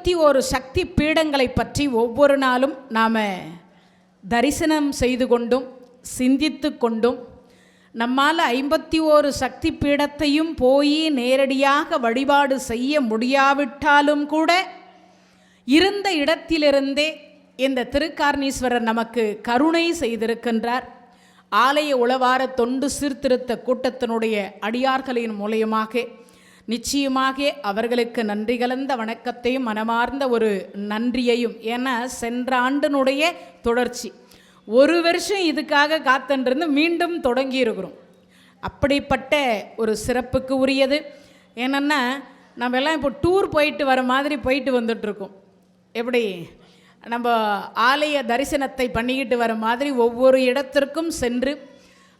51 சக்தி பீடங்களை பற்றி ஒவ்வொரு நாளும் நாம் தரிசனம் செய்து கொண்டும் சிந்தித்து கொண்டும் நம்மால் 51 சக்தி பீடத்தையும் போய் நேரடியாக வழிபாடு செய்ய முடியாவிட்டாலும் கூட இருந்த இடத்திலிருந்தே இந்த திருக்காரணீஸ்வரர் நமக்கு கருணை செய்திருக்கின்றார். ஆலய உளவார தொண்டு சீர்திருத்த கூட்டத்தினுடைய அடியார்களின் மூலயமாக நிச்சயமாக அவர்களுக்கு நன்றி கலந்த வணக்கத்தையும் மனமார்ந்த ஒரு நன்றியையும், ஏன்னா சென்ற ஆண்டினுடைய தொடர்ச்சி ஒரு வருஷம் இதுக்காக காத்துன்றிருந்து மீண்டும் தொடங்கி இருக்கிறோம். அப்படிப்பட்ட ஒரு சிறப்புக்கு உரியது. ஏன்னா நம்ம எல்லாம் இப்போ டூர் போயிட்டு வர மாதிரி போயிட்டு வந்துட்டுருக்கோம். எப்படி நம்ம ஆலய தரிசனத்தை பண்ணிக்கிட்டு வர மாதிரி ஒவ்வொரு இடத்திற்கும் சென்று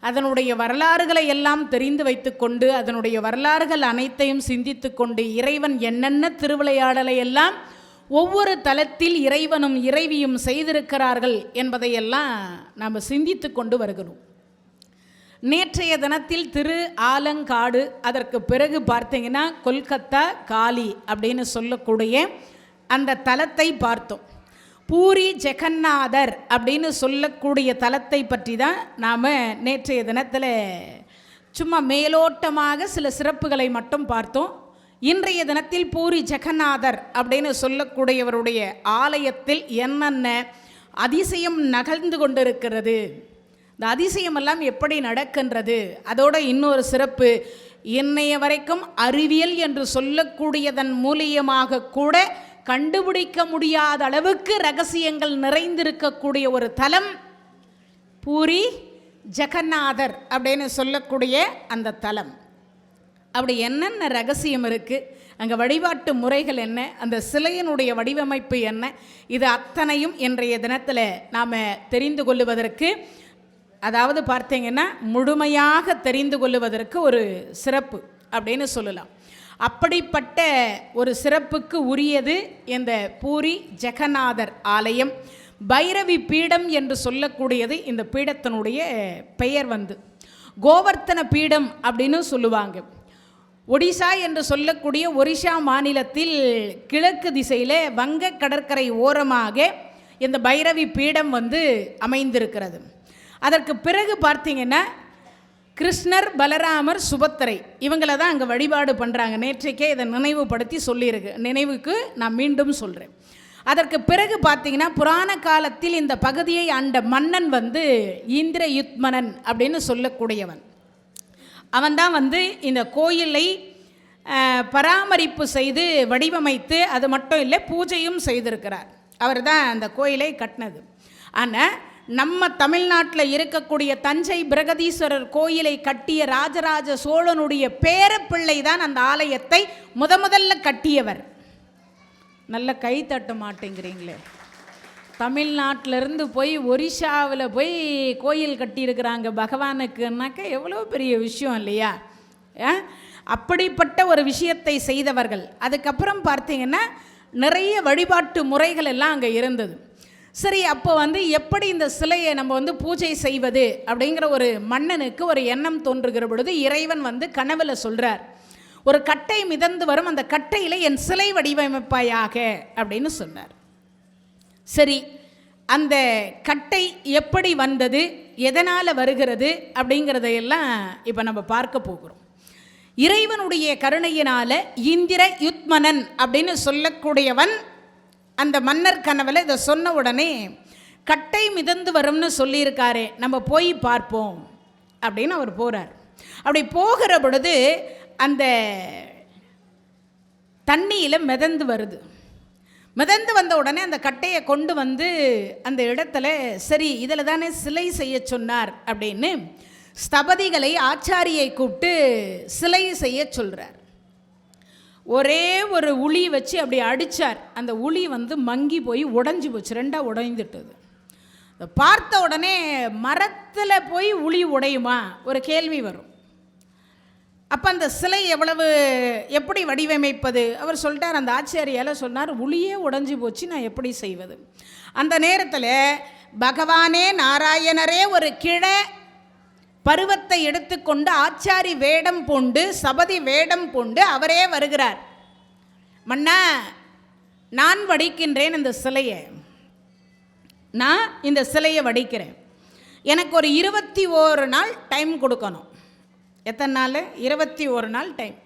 அதனுடைய வரலாறுகளை எல்லாம் தெரிந்து வைத்து கொண்டு அதனுடைய வரலாறுகள் அனைத்தையும் சிந்தித்து கொண்டு இறைவன் என்னென்ன திருவிளையாடலை எல்லாம் ஒவ்வொரு தலத்தில் இறைவனும் இறைவியும் செய்திருக்கிறார்கள் என்பதையெல்லாம் நாம் சிந்தித்து கொண்டு வருகிறோம். நேற்றைய தினத்தில் திரு ஆலங்காடு, அதற்கு பிறகு பார்த்தீங்கன்னா கொல்கத்தா காளி அப்படின்னு சொல்லக்கூடிய அந்த தலத்தை பார்த்தோம். பூரி ஜெகநாதர் அப்படின்னு சொல்லக்கூடிய தலத்தை பற்றி தான் நாம் நேற்றைய தினத்தில் சும்மா மேலோட்டமாக சில சிறப்புகளை மட்டும் பார்த்தோம். இன்றைய தினத்தில் பூரி ஜெகநாதர் அப்படின்னு சொல்லக்கூடியவருடைய ஆலயத்தில் என்னென்ன அதிசயம் நகர்ந்து கொண்டிருக்கிறது, இந்த அதிசயமெல்லாம் எப்படி நடக்கின்றது, அதோட இன்னொரு சிறப்பு, இன்னைய வரைக்கும் அறிவியல் என்று சொல்லக்கூடியதன் மூலியமாக கூட கண்டுபிடிக்க முடியாத அளவுக்கு ரகசியங்கள் நிறைந்திருக்கக்கூடிய ஒரு தலம் பூரி ஜெகநாதர் அப்படின்னு சொல்லக்கூடிய அந்த தலம். அப்படி என்னென்ன ரகசியம் இருக்குது, அங்கே வழிபாட்டு முறைகள் என்ன, அந்த சிலையினுடைய வடிவமைப்பு என்ன, இது அத்தனையும் இன்றைய தினத்தில் நாம் தெரிந்து கொள்ளுவதற்கு, அதாவது பார்த்தீங்கன்னா முழுமையாக தெரிந்து கொள்ளுவதற்கு ஒரு சிறப்பு அப்படின்னு சொல்லலாம். அப்படிப்பட்ட ஒரு சிறப்புக்கு உரியது இந்த பூரி ஜெகநாதர் ஆலயம். பைரவி பீடம் என்று சொல்லக்கூடியது இந்த பீடத்தினுடைய பெயர் கோவர்த்தன பீடம் அப்படின்னு சொல்லுவாங்க. ஒடிசா என்று சொல்லக்கூடிய ஒரிஷா மாநிலத்தில் கிழக்கு திசையில் வங்க கடற்கரை ஓரமாக இந்த பைரவி பீடம் அமைந்திருக்கிறது. அதற்கு பிறகு பார்த்தீங்கன்னா கிருஷ்ணர், பலராமர், சுபத்திரை இவங்களை தான் அங்கே வழிபாடு பண்ணுறாங்க. நேற்றைக்கே இதை நினைவுபடுத்தி சொல்லியிருக்கு, நினைவுக்கு நான் மீண்டும் சொல்கிறேன். அதற்கு பிறகு பார்த்தீங்கன்னா புராண காலத்தில் இந்த பகுதியை ஆண்ட மன்னன் இந்திரயுத்மனன் அப்படின்னு சொல்லக்கூடியவன். அவன்தான் இந்த கோயிலை பராமரிப்பு செய்து வடிவமைத்து, அது மட்டும் இல்லை பூஜையும் செய்திருக்கிறார். அவர் தான் அந்த கோயிலை கட்டினது. ஆனால் நம்ம தமிழ்நாட்டில் இருக்கக்கூடிய தஞ்சை பிரகதீஸ்வரர் கோயிலை கட்டிய ராஜராஜ சோழனுடைய பேரப்பிள்ளை தான் அந்த ஆலயத்தை முதல்ல கட்டியவர். நல்ல கை தட்ட மாட்டேங்கிறீங்களே. தமிழ்நாட்டிலிருந்து போய் ஒரிஷாவில் போய் கோயில் கட்டியிருக்கிறாங்க பகவானுக்குன்னாக்க எவ்வளோ பெரிய விஷயம் இல்லையா? அப்படிப்பட்ட ஒரு விஷயத்தை செய்தவர்கள். அதுக்கப்புறம் பார்த்தீங்கன்னா நிறைய வழிபாட்டு முறைகள் எல்லாம் அங்கே இருந்தது. சரி, அப்போ எப்படி இந்த சிலையை நம்ம பூஜை செய்வது அப்படிங்கிற ஒரு மன்னனுக்கு ஒரு எண்ணம் தோன்றுகிற பொழுது இறைவன் கனவுல சொல்கிறார், ஒரு கட்டை மிதந்து வரும், அந்த கட்டையில் என் சிலை வடிவமைப்பாயாக அப்படின்னு சொன்னார். சரி, அந்த கட்டை எப்படி வந்தது, எதனால் வருகிறது அப்படிங்கிறதையெல்லாம் இப்போ நம்ம பார்க்க போகிறோம். இறைவனுடைய கருணையினால் இந்திரயுத்மனன் அப்படின்னு சொல்லக்கூடியவன் அந்த மன்னர் கனவில் இதை சொன்ன உடனே கட்டை மிதந்து வரும்னு சொல்லியிருக்காரே, நம்ம போய் பார்ப்போம் அப்படின்னு அவர் போகிறார். அப்படி போகிற பொழுது அந்த தண்ணியில் மிதந்து வருது. மிதந்து வந்த உடனே அந்த கட்டையை கொண்டு அந்த இடத்துல, சரி இதில் தானே சிலை செய்ய சொன்னார் அப்படின்னு ஸ்தபதிகளை, ஆச்சாரியை கூப்பிட்டு சிலை செய்ய சொல்கிறார். ஒரே ஒரு உளி வச்சு அப்படி அடித்தார். அந்த உளி மங்கி போய் உடஞ்சி போச்சு, ரெண்டாக உடைந்துட்டது. பார்த்த உடனே மரத்தில் போய் உளி உடையுமா ஒரு கேள்வி வரும். அப்போ அந்த சிலை எப்படி வடிவமைப்பது? அவர் சொல்லிட்டார், அந்த ஆச்சாரியால் சொன்னார், உளியே உடைஞ்சி போச்சு, நான் எப்படி செய்வது? அந்த நேரத்தில் பகவானே நாராயணரே ஒரு கிழ பருவத்தை எடுத்துக்கொண்டு ஆச்சாரி வேடம் பூண்டு, சபதி வேடம் பூண்டு அவரே வருகிறார். மன்னா, நான் வடிக்கின்றேன் இந்த சிலையை, நான் இந்த சிலையை வடிக்கிறேன், எனக்கு ஒரு 21 நாள் டைம் கொடுக்கணும். எத்தனை நாள்? 21 நாள் டைம்.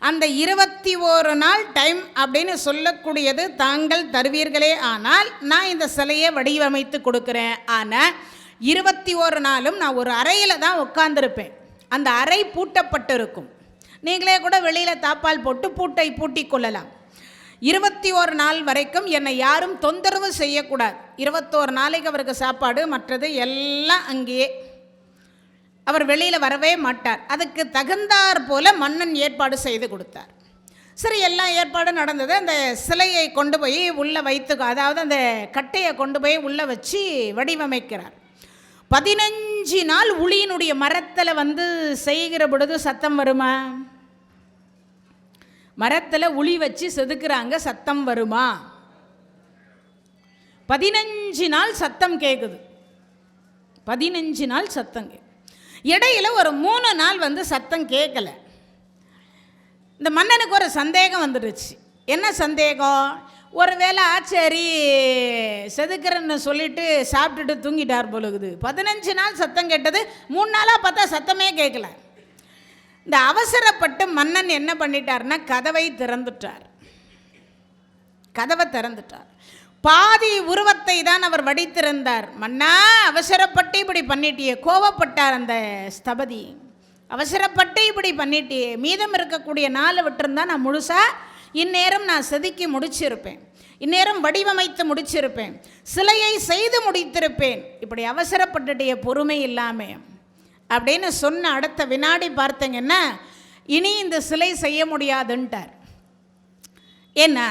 அந்த 21 நாள் டைம் அப்படின்னு சொல்லக்கூடியது தாங்கள் தருவீர்களே ஆனால் நான் இந்த சிலையை வடிவமைத்து கொடுக்குறேன். ஆனால் 21 நாளும் நான் ஒரு அறையில் தான் உட்கார்ந்துருப்பேன். அந்த அறை பூட்டப்பட்டு இருக்கும். நீங்களே கூட வெளியில் தாப்பால் போட்டு பூட்டை பூட்டி கொள்ளலாம். 21 நாள் வரைக்கும் என்னை யாரும் தொந்தரவு செய்யக்கூடாது. 21 நாளைக்கு அவருக்கு சாப்பாடு மற்றது எல்லாம் அங்கேயே, அவர் வெளியில் வரவே மாட்டார். அதுக்கு தகுந்தாற் போல மன்னன் ஏற்பாடு செய்து கொடுத்தார். சரி, எல்லா ஏற்பாடும் நடந்தது. அந்த சிலையை கொண்டு போய் உள்ளே வைத்து, அதாவது அந்த கட்டையை கொண்டு போய் உள்ளே வச்சு வடிவமைக்கிறார். 15 நாள் உளியினுடைய மரத்தில் வந்து செய்கிற பொழுது சத்தம் வருமா? மரத்தில் உளி வச்சு செதுக்குறாங்க, சத்தம் வருமா? 15 நாள் சத்தம் கேட்குது. 15 நாள் சத்தம் இடையில ஒரு 3 நாள் வந்து சத்தம் கேட்கல. இந்த மன்னனுக்கு ஒரு சந்தேகம் வந்துடுச்சு. என்ன சந்தேகம்? ஒருவேளை சரி செதுக்கிறன்னு சொல்லிட்டு சாப்பிட்டுட்டு தூங்கிட்டார் போலுக்குது. 15 நாள் சத்தம் கேட்டது, 3 நாளாக பார்த்தா சத்தமே கேட்கல. இந்த அவசரப்பட்டு மன்னன் என்ன பண்ணிட்டார்னா கதவை திறந்துட்டார். கதவை திறந்துட்டார். பாதி உருவத்தை தான் அவர் வடித்திருந்தார். மன்னா, அவசரப்பட்டு இப்படி பண்ணிட்டியே, கோவப்பட்டார் அந்த ஸ்தபதி. அவசரப்பட்டு இப்படி பண்ணிட்டியே, மீதம் இருக்கக்கூடிய 4 விட்டுருந்தா நான் முழுசாக இந்நேரம் நான் செதுக்கி முடிச்சிருப்பேன், இந்நேரம் வடிவமைத்து முடிச்சிருப்பேன், சிலையை செய்து முடித்திருப்பேன். இப்படி அவசரப்பட்டுட்டிய பொறுமை இல்லாமல் அப்படின்னு சொன்ன அடுத்த வினாடி பார்த்தீங்கன்னா இனி இந்த சிலை செய்ய முடியாதுன்ட்டார். ஏன்னா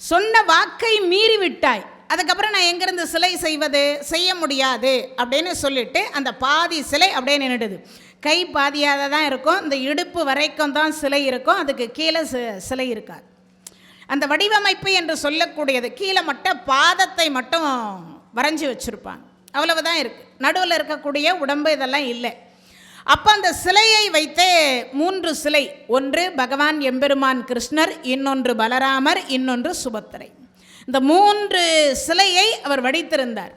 சொன்ன வாக்கை மீறி விட்டாய், அதுக்கப்புறம் நான் எங்கேருந்து சிலை செய்வது, செய்ய முடியாது அப்படின்னு சொல்லிட்டு அந்த பாதி சிலை அப்படியே நின்றுடுது. கை பாதியாக தான் இருக்கும், இந்த இடுப்பு வரைக்கும் தான் சிலை இருக்கும், அதுக்கு கீழே சிலை இருக்காது. அந்த வடிவமைப்பு என்று சொல்லக்கூடியது கீழே மட்டும் பாதத்தை மட்டும் வரைஞ்சி வச்சுருப்பாங்க, அவ்வளவுதான் இருக்குது. நடுவில் இருக்கக்கூடிய உடம்பு இதெல்லாம் இல்லை. அப்போ அந்த சிலையை வைத்து 3 சிலை, ஒன்று பகவான் எம்பெருமான் கிருஷ்ணர், இன்னொன்று பலராமர், இன்னொன்று சுபத்திரை. இந்த 3 சிலையை அவர் வடித்திருந்தார்.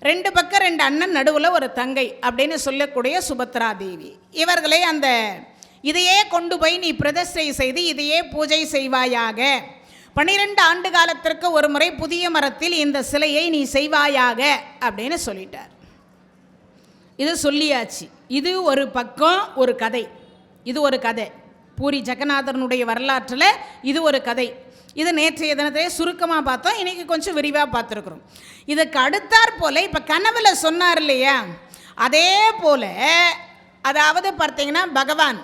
2 பக்கம் 2 அண்ணன், நடுவில் ஒரு தங்கை அப்படின்னு சொல்லக்கூடிய சுபத்ரா தேவி. இவர்களை அந்த இதையே கொண்டு போய் நீ பிரதிஷ்டை செய்து இதையே பூஜை செய்வாயாக, 12 ஆண்டு காலத்திற்கு ஒரு முறை புதிய மரத்தில் இந்த சிலையை நீ செய்வாயாக அப்படின்னு சொல்லிட்டார். இது சொல்லியாச்சு. இது ஒரு பக்கம், ஒரு கதை. இது ஒரு கதை, பூரி ஜெகநாதனுடைய வரலாற்றில் இது ஒரு கதை. இது நேற்றைய தினத்தை சுருக்கமாக பார்த்தோம், இன்றைக்கி கொஞ்சம் விரிவாக பார்த்துருக்குறோம். இதுக்கு அடுத்தாற் போல் இப்போ கனவுல சொன்னார் இல்லையா, அதே போல் அதாவது பார்த்தீங்கன்னா பகவான்,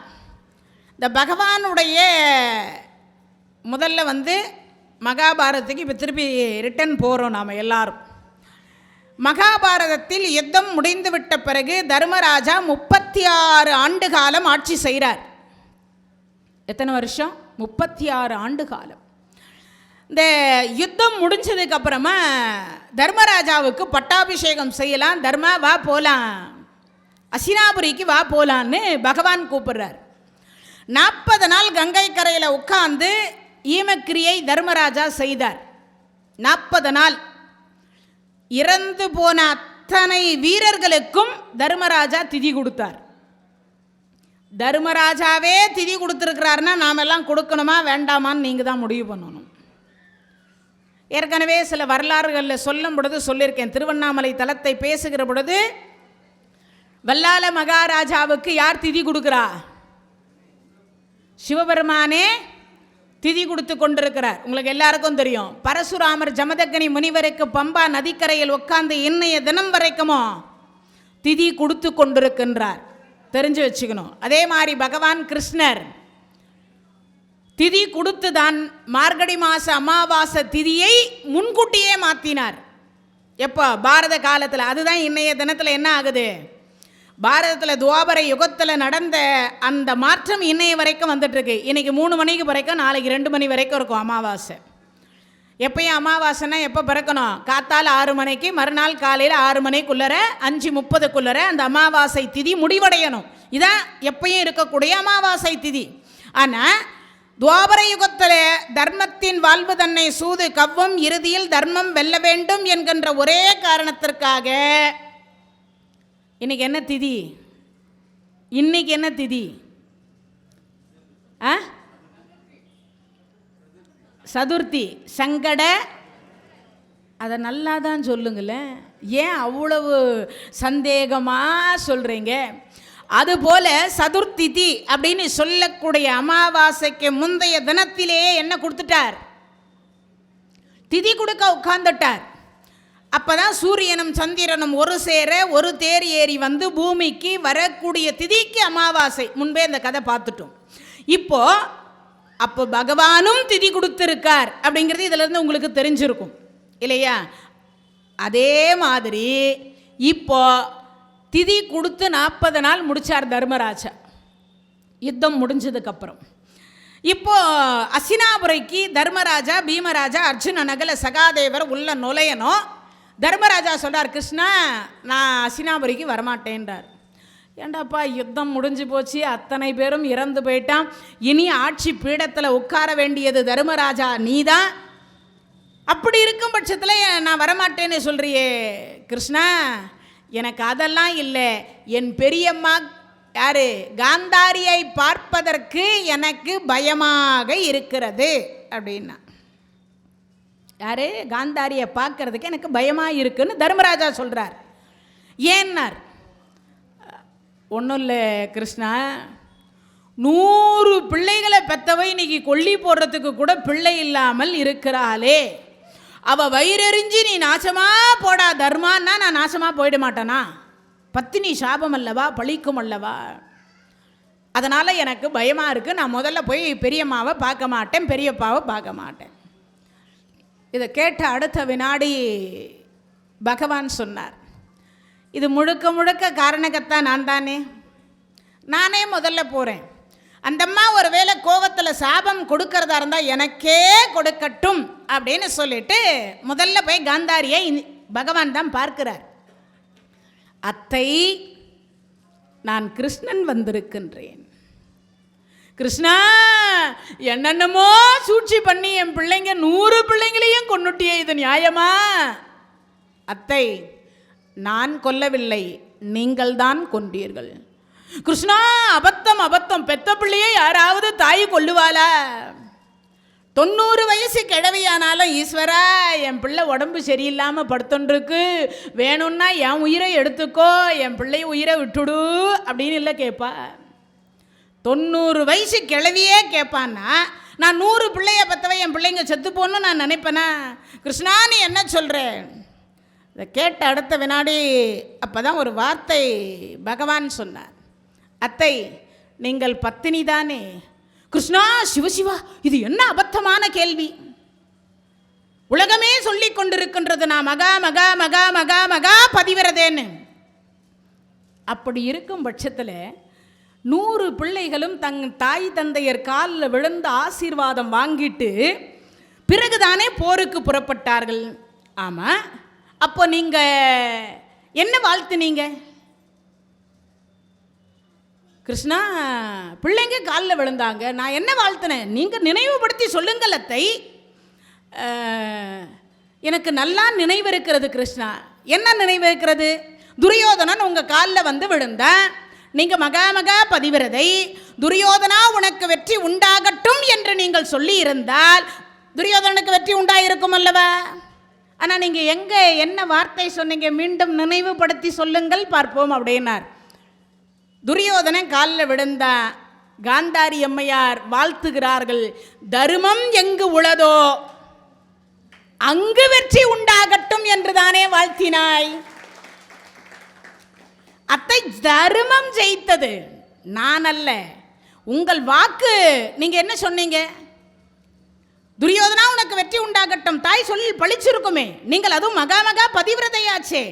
இந்த பகவானுடைய முதல்ல வந்து மகாபாரதத்துக்கு இப்போ திருப்பி ரிட்டன் போகிறோம் நாம் எல்லாரும். மகாபாரதத்தில் யுத்தம் முடிந்துவிட்ட பிறகு தர்மராஜா 36 ஆண்டு காலம் ஆட்சி செய்கிறார். எத்தனை வருஷம்? 36 ஆண்டு காலம். இந்த யுத்தம் முடிஞ்சதுக்கு அப்புறமா தர்மராஜாவுக்கு பட்டாபிஷேகம் செய்யலாம், தர்மா வா போகலாம், அசினாபுரிக்கு வா போகலான்னு பகவான் கூப்பிடுறார். 40 நாள் கங்கை கரையில் உட்கார்ந்து ஈமக்கிரியை தர்மராஜா செய்தார். 40 நாள் இறந்து போன அத்தனை வீரர்களுக்கும் தர்மராஜா திதி கொடுத்தார். தர்மராஜாவே திதி கொடுத்துருக்கிறாருன்னா நாம் எல்லாம் கொடுக்கணுமா வேண்டாமான்னு நீங்கள் தான் முடிவு பண்ணணும். ஏற்கனவே சில வரலாறுகளில் சொல்லும் பொழுது சொல்லியிருக்கேன். திருவண்ணாமலை தலத்தை பேசுகிற பொழுது வல்லால மகாராஜாவுக்கு யார் திதி கொடுக்குறா? சிவபெருமானே திதி கொடுத்து கொண்டிருக்கிறார். உங்களுக்கு எல்லாருக்கும் தெரியும். பரசுராமர் ஜமதக்னி முனிவருக்கு பம்பா நதிக்கரையில் உட்கார்ந்து இன்னைய தினம் வரைக்குமோ திதி கொடுத்து கொண்டிருக்கின்றார், தெரிஞ்சு வச்சுக்கணும். அதே மாதிரி பகவான் கிருஷ்ணர் திதி கொடுத்து தான் மார்கழி மாச அமாவாசை திதியை முன்கூட்டியே மாற்றினார். எப்போ? பாரத காலத்தில். அதுதான் இன்னைய தினத்தில் என்ன ஆகுது, பாரதத்தில் துவாபர யுகத்தில் நடந்த அந்த மாற்றம் இன்னைய வரைக்கும் வந்துட்டுருக்கு. இன்றைக்கி 3 மணிக்கு பிறக்கும், நாளைக்கு 2 மணி வரைக்கும் இருக்கும் அமாவாசை. எப்பயும் அமாவாசைன்னா எப்போ பிறக்கணும்? காத்தால் 6 மணிக்கு, மறுநாள் காலையில் 6 மணிக்குள்ளே 5:30க்குள்ளே அந்த அமாவாசை திதி முடிவடையணும். இதான் எப்பயும் இருக்கக்கூடிய அமாவாசை திதி. ஆனால் துவாபர யுகத்தில் தர்மத்தின் வாழ்வு தன்னை சூது கவ்வும், இறுதியில் தர்மம் வெல்ல வேண்டும் என்கின்ற ஒரே காரணத்திற்காக இன்னைக்கு என்ன திதி? இன்னைக்கு என்ன திதி? சதுர்த்தி, சங்கட. அதை நல்லா தான் சொல்லுங்களேன், ஏன் அவ்வளவு சந்தேகமாக சொல்கிறீங்க? அதுபோல் சதுர்த்திதி அப்படின்னு சொல்லக்கூடிய அமாவாசைக்கு முந்தைய தினத்திலேயே என்ன கொடுத்துட்டார்? திதி கொடுக்க உட்கார்ந்துட்டார். அப்போ தான் சூரியனும் சந்திரனும் ஒரு சேர ஒரு தேர் ஏறி வந்து பூமிக்கு வரக்கூடிய திதிக்கு அமாவாசை. முன்பே இந்த கதை பார்த்துட்டோம். அப்போ பகவானும் திதி கொடுத்துருக்கார் அப்படிங்கிறது இதிலிருந்து உங்களுக்கு தெரிஞ்சிருக்கும் இல்லையா? அதே மாதிரி இப்போ திதி கொடுத்து 40 நாள் முடித்தார் தர்மராஜா, யுத்தம் முடிஞ்சதுக்கப்புறம். இப்போ அசினாபுரைக்கு தர்மராஜா, பீமராஜா, அர்ஜுன நகல சகாதேவர் உள்ள நுழையணும். தர்மராஜா சொல்கிறார், கிருஷ்ணா நான் அசினாபுரிக்கு வரமாட்டேன்றார். ஏண்டாப்பா, யுத்தம் முடிஞ்சு போச்சு, அத்தனை பேரும் இறந்து போயிட்டான், இனி ஆட்சி பீடத்தில் உட்கார வேண்டியது தர்மராஜா நீதான். அப்படி இருக்கும் பட்சத்தில் நான் வரமாட்டேன்னு சொல்கிறியே கிருஷ்ணா. எனக்கு அதெல்லாம் இல்லை, என் பெரியம்மா யார் காந்தாரியை பார்ப்பதற்கு எனக்கு பயமாக இருக்கிறது அப்படின்னா. யார்? காந்தாரியை பார்க்கறதுக்கு எனக்கு பயமாக இருக்குன்னு தர்மராஜா சொல்கிறார். ஏன்னார்? ஒன்றும் இல்லை கிருஷ்ணா, 100 பிள்ளைகளை பெற்றவை இன்னைக்கு கொல்லி போடுறதுக்கு கூட பிள்ளை இல்லாமல் இருக்கிறாளே, அவள் வயிறெறிஞ்சு நீ நாசமாக போடா தர்மான்னா நான் நாசமாக போயிட மாட்டேனா? பத்தினி சாபம் அல்லவா, பழிக்கும் அல்லவா? அதனால் எனக்கு பயமாக இருக்குது, நான் முதல்ல போய் பெரியம்மாவை பார்க்க மாட்டேன், பெரியப்பாவை பார்க்க மாட்டேன். இதை கேட்ட அடுத்த வினாடி பகவான் சொன்னார், இது முழுக்க முழுக்க காரணகத்தான் நான் தானே, நானே முதல்ல போகிறேன். அந்தம்மா ஒரு வேளை கோபத்தில் சாபம் கொடுக்கறதா இருந்தால் எனக்கே கொடுக்கட்டும் அப்படின்னு சொல்லிட்டு முதல்ல போய் காந்தாரியை பகவான் தான் பார்க்கிறார். அத்தை, நான் கிருஷ்ணன் வந்திருக்கின்றேன். கிருஷ்ணா, என்னென்னமோ சூழ்ச்சி பண்ணி என் பிள்ளைங்க 100 பிள்ளைங்களையும் கொன்னுட்டியே, இது நியாயமா? அத்தை, நான் கொல்லவில்லை, நீங்கள் தான் கொன்றீர்கள். கிருஷ்ணா, அபத்தம் அபத்தம், பெத்த பிள்ளையே யாராவது தாய் கொல்லுவாளா? 90 வயசு கிழவியானாலும் ஈஸ்வரா, என் பிள்ளை உடம்பு சரியில்லாமல் படுத்துருக்கு, வேணும்னா என் உயிரை எடுத்துக்கோ, என் பிள்ளை உயிரை விட்டுடு அப்படின்னு இல்லை கேட்பா. 90 வயசு கிழவியே கேட்பான்னா நான் 100 பிள்ளைய பற்றவை என் பிள்ளைங்க செத்து போகணும்னு நான் நினைப்பேனா? கிருஷ்ணா, நீ என்ன சொல்கிற? இதை கேட்ட அடுத்த வினாடி அப்போ தான் ஒரு வார்த்தை பகவான் சொன்னார். அத்தை, நீங்கள் பத்தினி தானே? கிருஷ்ணா, சிவசிவா, இது என்ன அபத்தமான கேள்வி? உலகமே சொல்லி கொண்டிருக்கின்றது நான் மகா மகா மகா மகா மகா பதிவிரதேன்னு. அப்படி இருக்கும் பட்சத்தில் 100 பிள்ளைகளும் தன் தாய் தந்தையர் காலில் விழுந்து ஆசீர்வாதம் வாங்கிட்டு பிறகுதானே போருக்கு புறப்பட்டார்கள். ஆமாம், அப்போ நீங்கள் என்ன வாழ்த்துனீங்க? கிருஷ்ணா, பிள்ளைங்க காலில் விழுந்தாங்க, நான் என்ன வாழ்த்தினேன்? நீங்கள் நினைவுபடுத்தி சொல்லுங்கள் அத்தை. எனக்கு நல்லா நினைவு இருக்கிறது கிருஷ்ணா. என்ன நினைவு இருக்கிறது? துரியோதனன் உங்கள் காலில் வந்து விழுந்தான், நீங்கள் மகா மகா பதிவிரதை, துரியோதனா உனக்கு வெற்றி உண்டாகட்டும் என்று நீங்கள் சொல்லி இருந்தால் துரியோதனனுக்கு வெற்றி உண்டாயிருக்கும் அல்லவா? ஆனால் நீங்கள் எங்கே என்ன வார்த்தை சொன்னீங்க? மீண்டும் நினைவுபடுத்தி சொல்லுங்கள் பார்ப்போம் அப்படின்னார். துரியோதனன் காலில் விழுந்தா, காந்தாரி அம்மையார் வாழ்த்துகிறார்கள், தர்மம் எங்கு உளதோ அங்கு வெற்றி உண்டாகட்டும் என்று தானே வாழ்த்தினாய். அத்தை, தர்மம் ஜெயித்தது, நான் அல்ல. உங்கள் வாக்கு, நீங்க என்ன சொன்னீங்க? துரியோதனா உனக்கு வெற்றி உண்டாகட்டும், தாய் சொல்லி பழிச்சிருக்குமே. நீங்கள் அதுவும் மகா மகா பதிவிரதையாச்சே,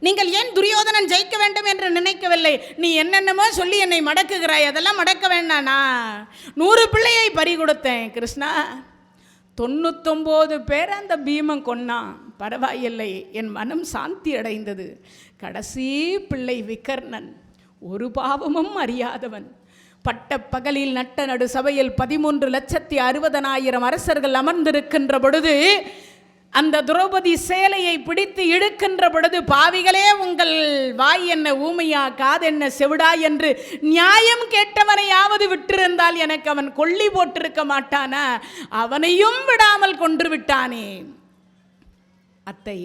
நீங்கள் ஏன் துரியோதனன் ஜெயிக்க வேண்டும் என்று நினைக்கவில்லை? நீ என்னென்னமோ சொல்லி என்னை மடக்குகிறாய், அதெல்லாம் மடக்க வேண்டாம். நான் 100 பிள்ளையை பறி கொடுத்தேன் கிருஷ்ணா, 99 பேர் அந்த பீமன் கொன்னான், பரவாயில்லை, என் மனம் சாந்தி அடைந்தது. கடைசி பிள்ளை விகர்ணன், ஒரு பாவமும் அறியாதவன், பட்ட பகலில் நட்ட நடு சபையில் 13,60,000 அரசர்கள் அமர்ந்திருக்கின்ற பொழுது அந்த திரௌபதி சேலையை பிடித்து இழுக்கின்ற பொழுது, பாவிகளே உங்கள் வாய் என்ன ஊமையா, காது என்ன செவிடா என்று நியாயம் கேட்டவனையாவது விட்டிருந்தால் எனக்கு அவன் கொல்லி போட்டிருக்க மாட்டானா? அவனையும் விடாமல் கொன்று விட்டானே. அத்தை,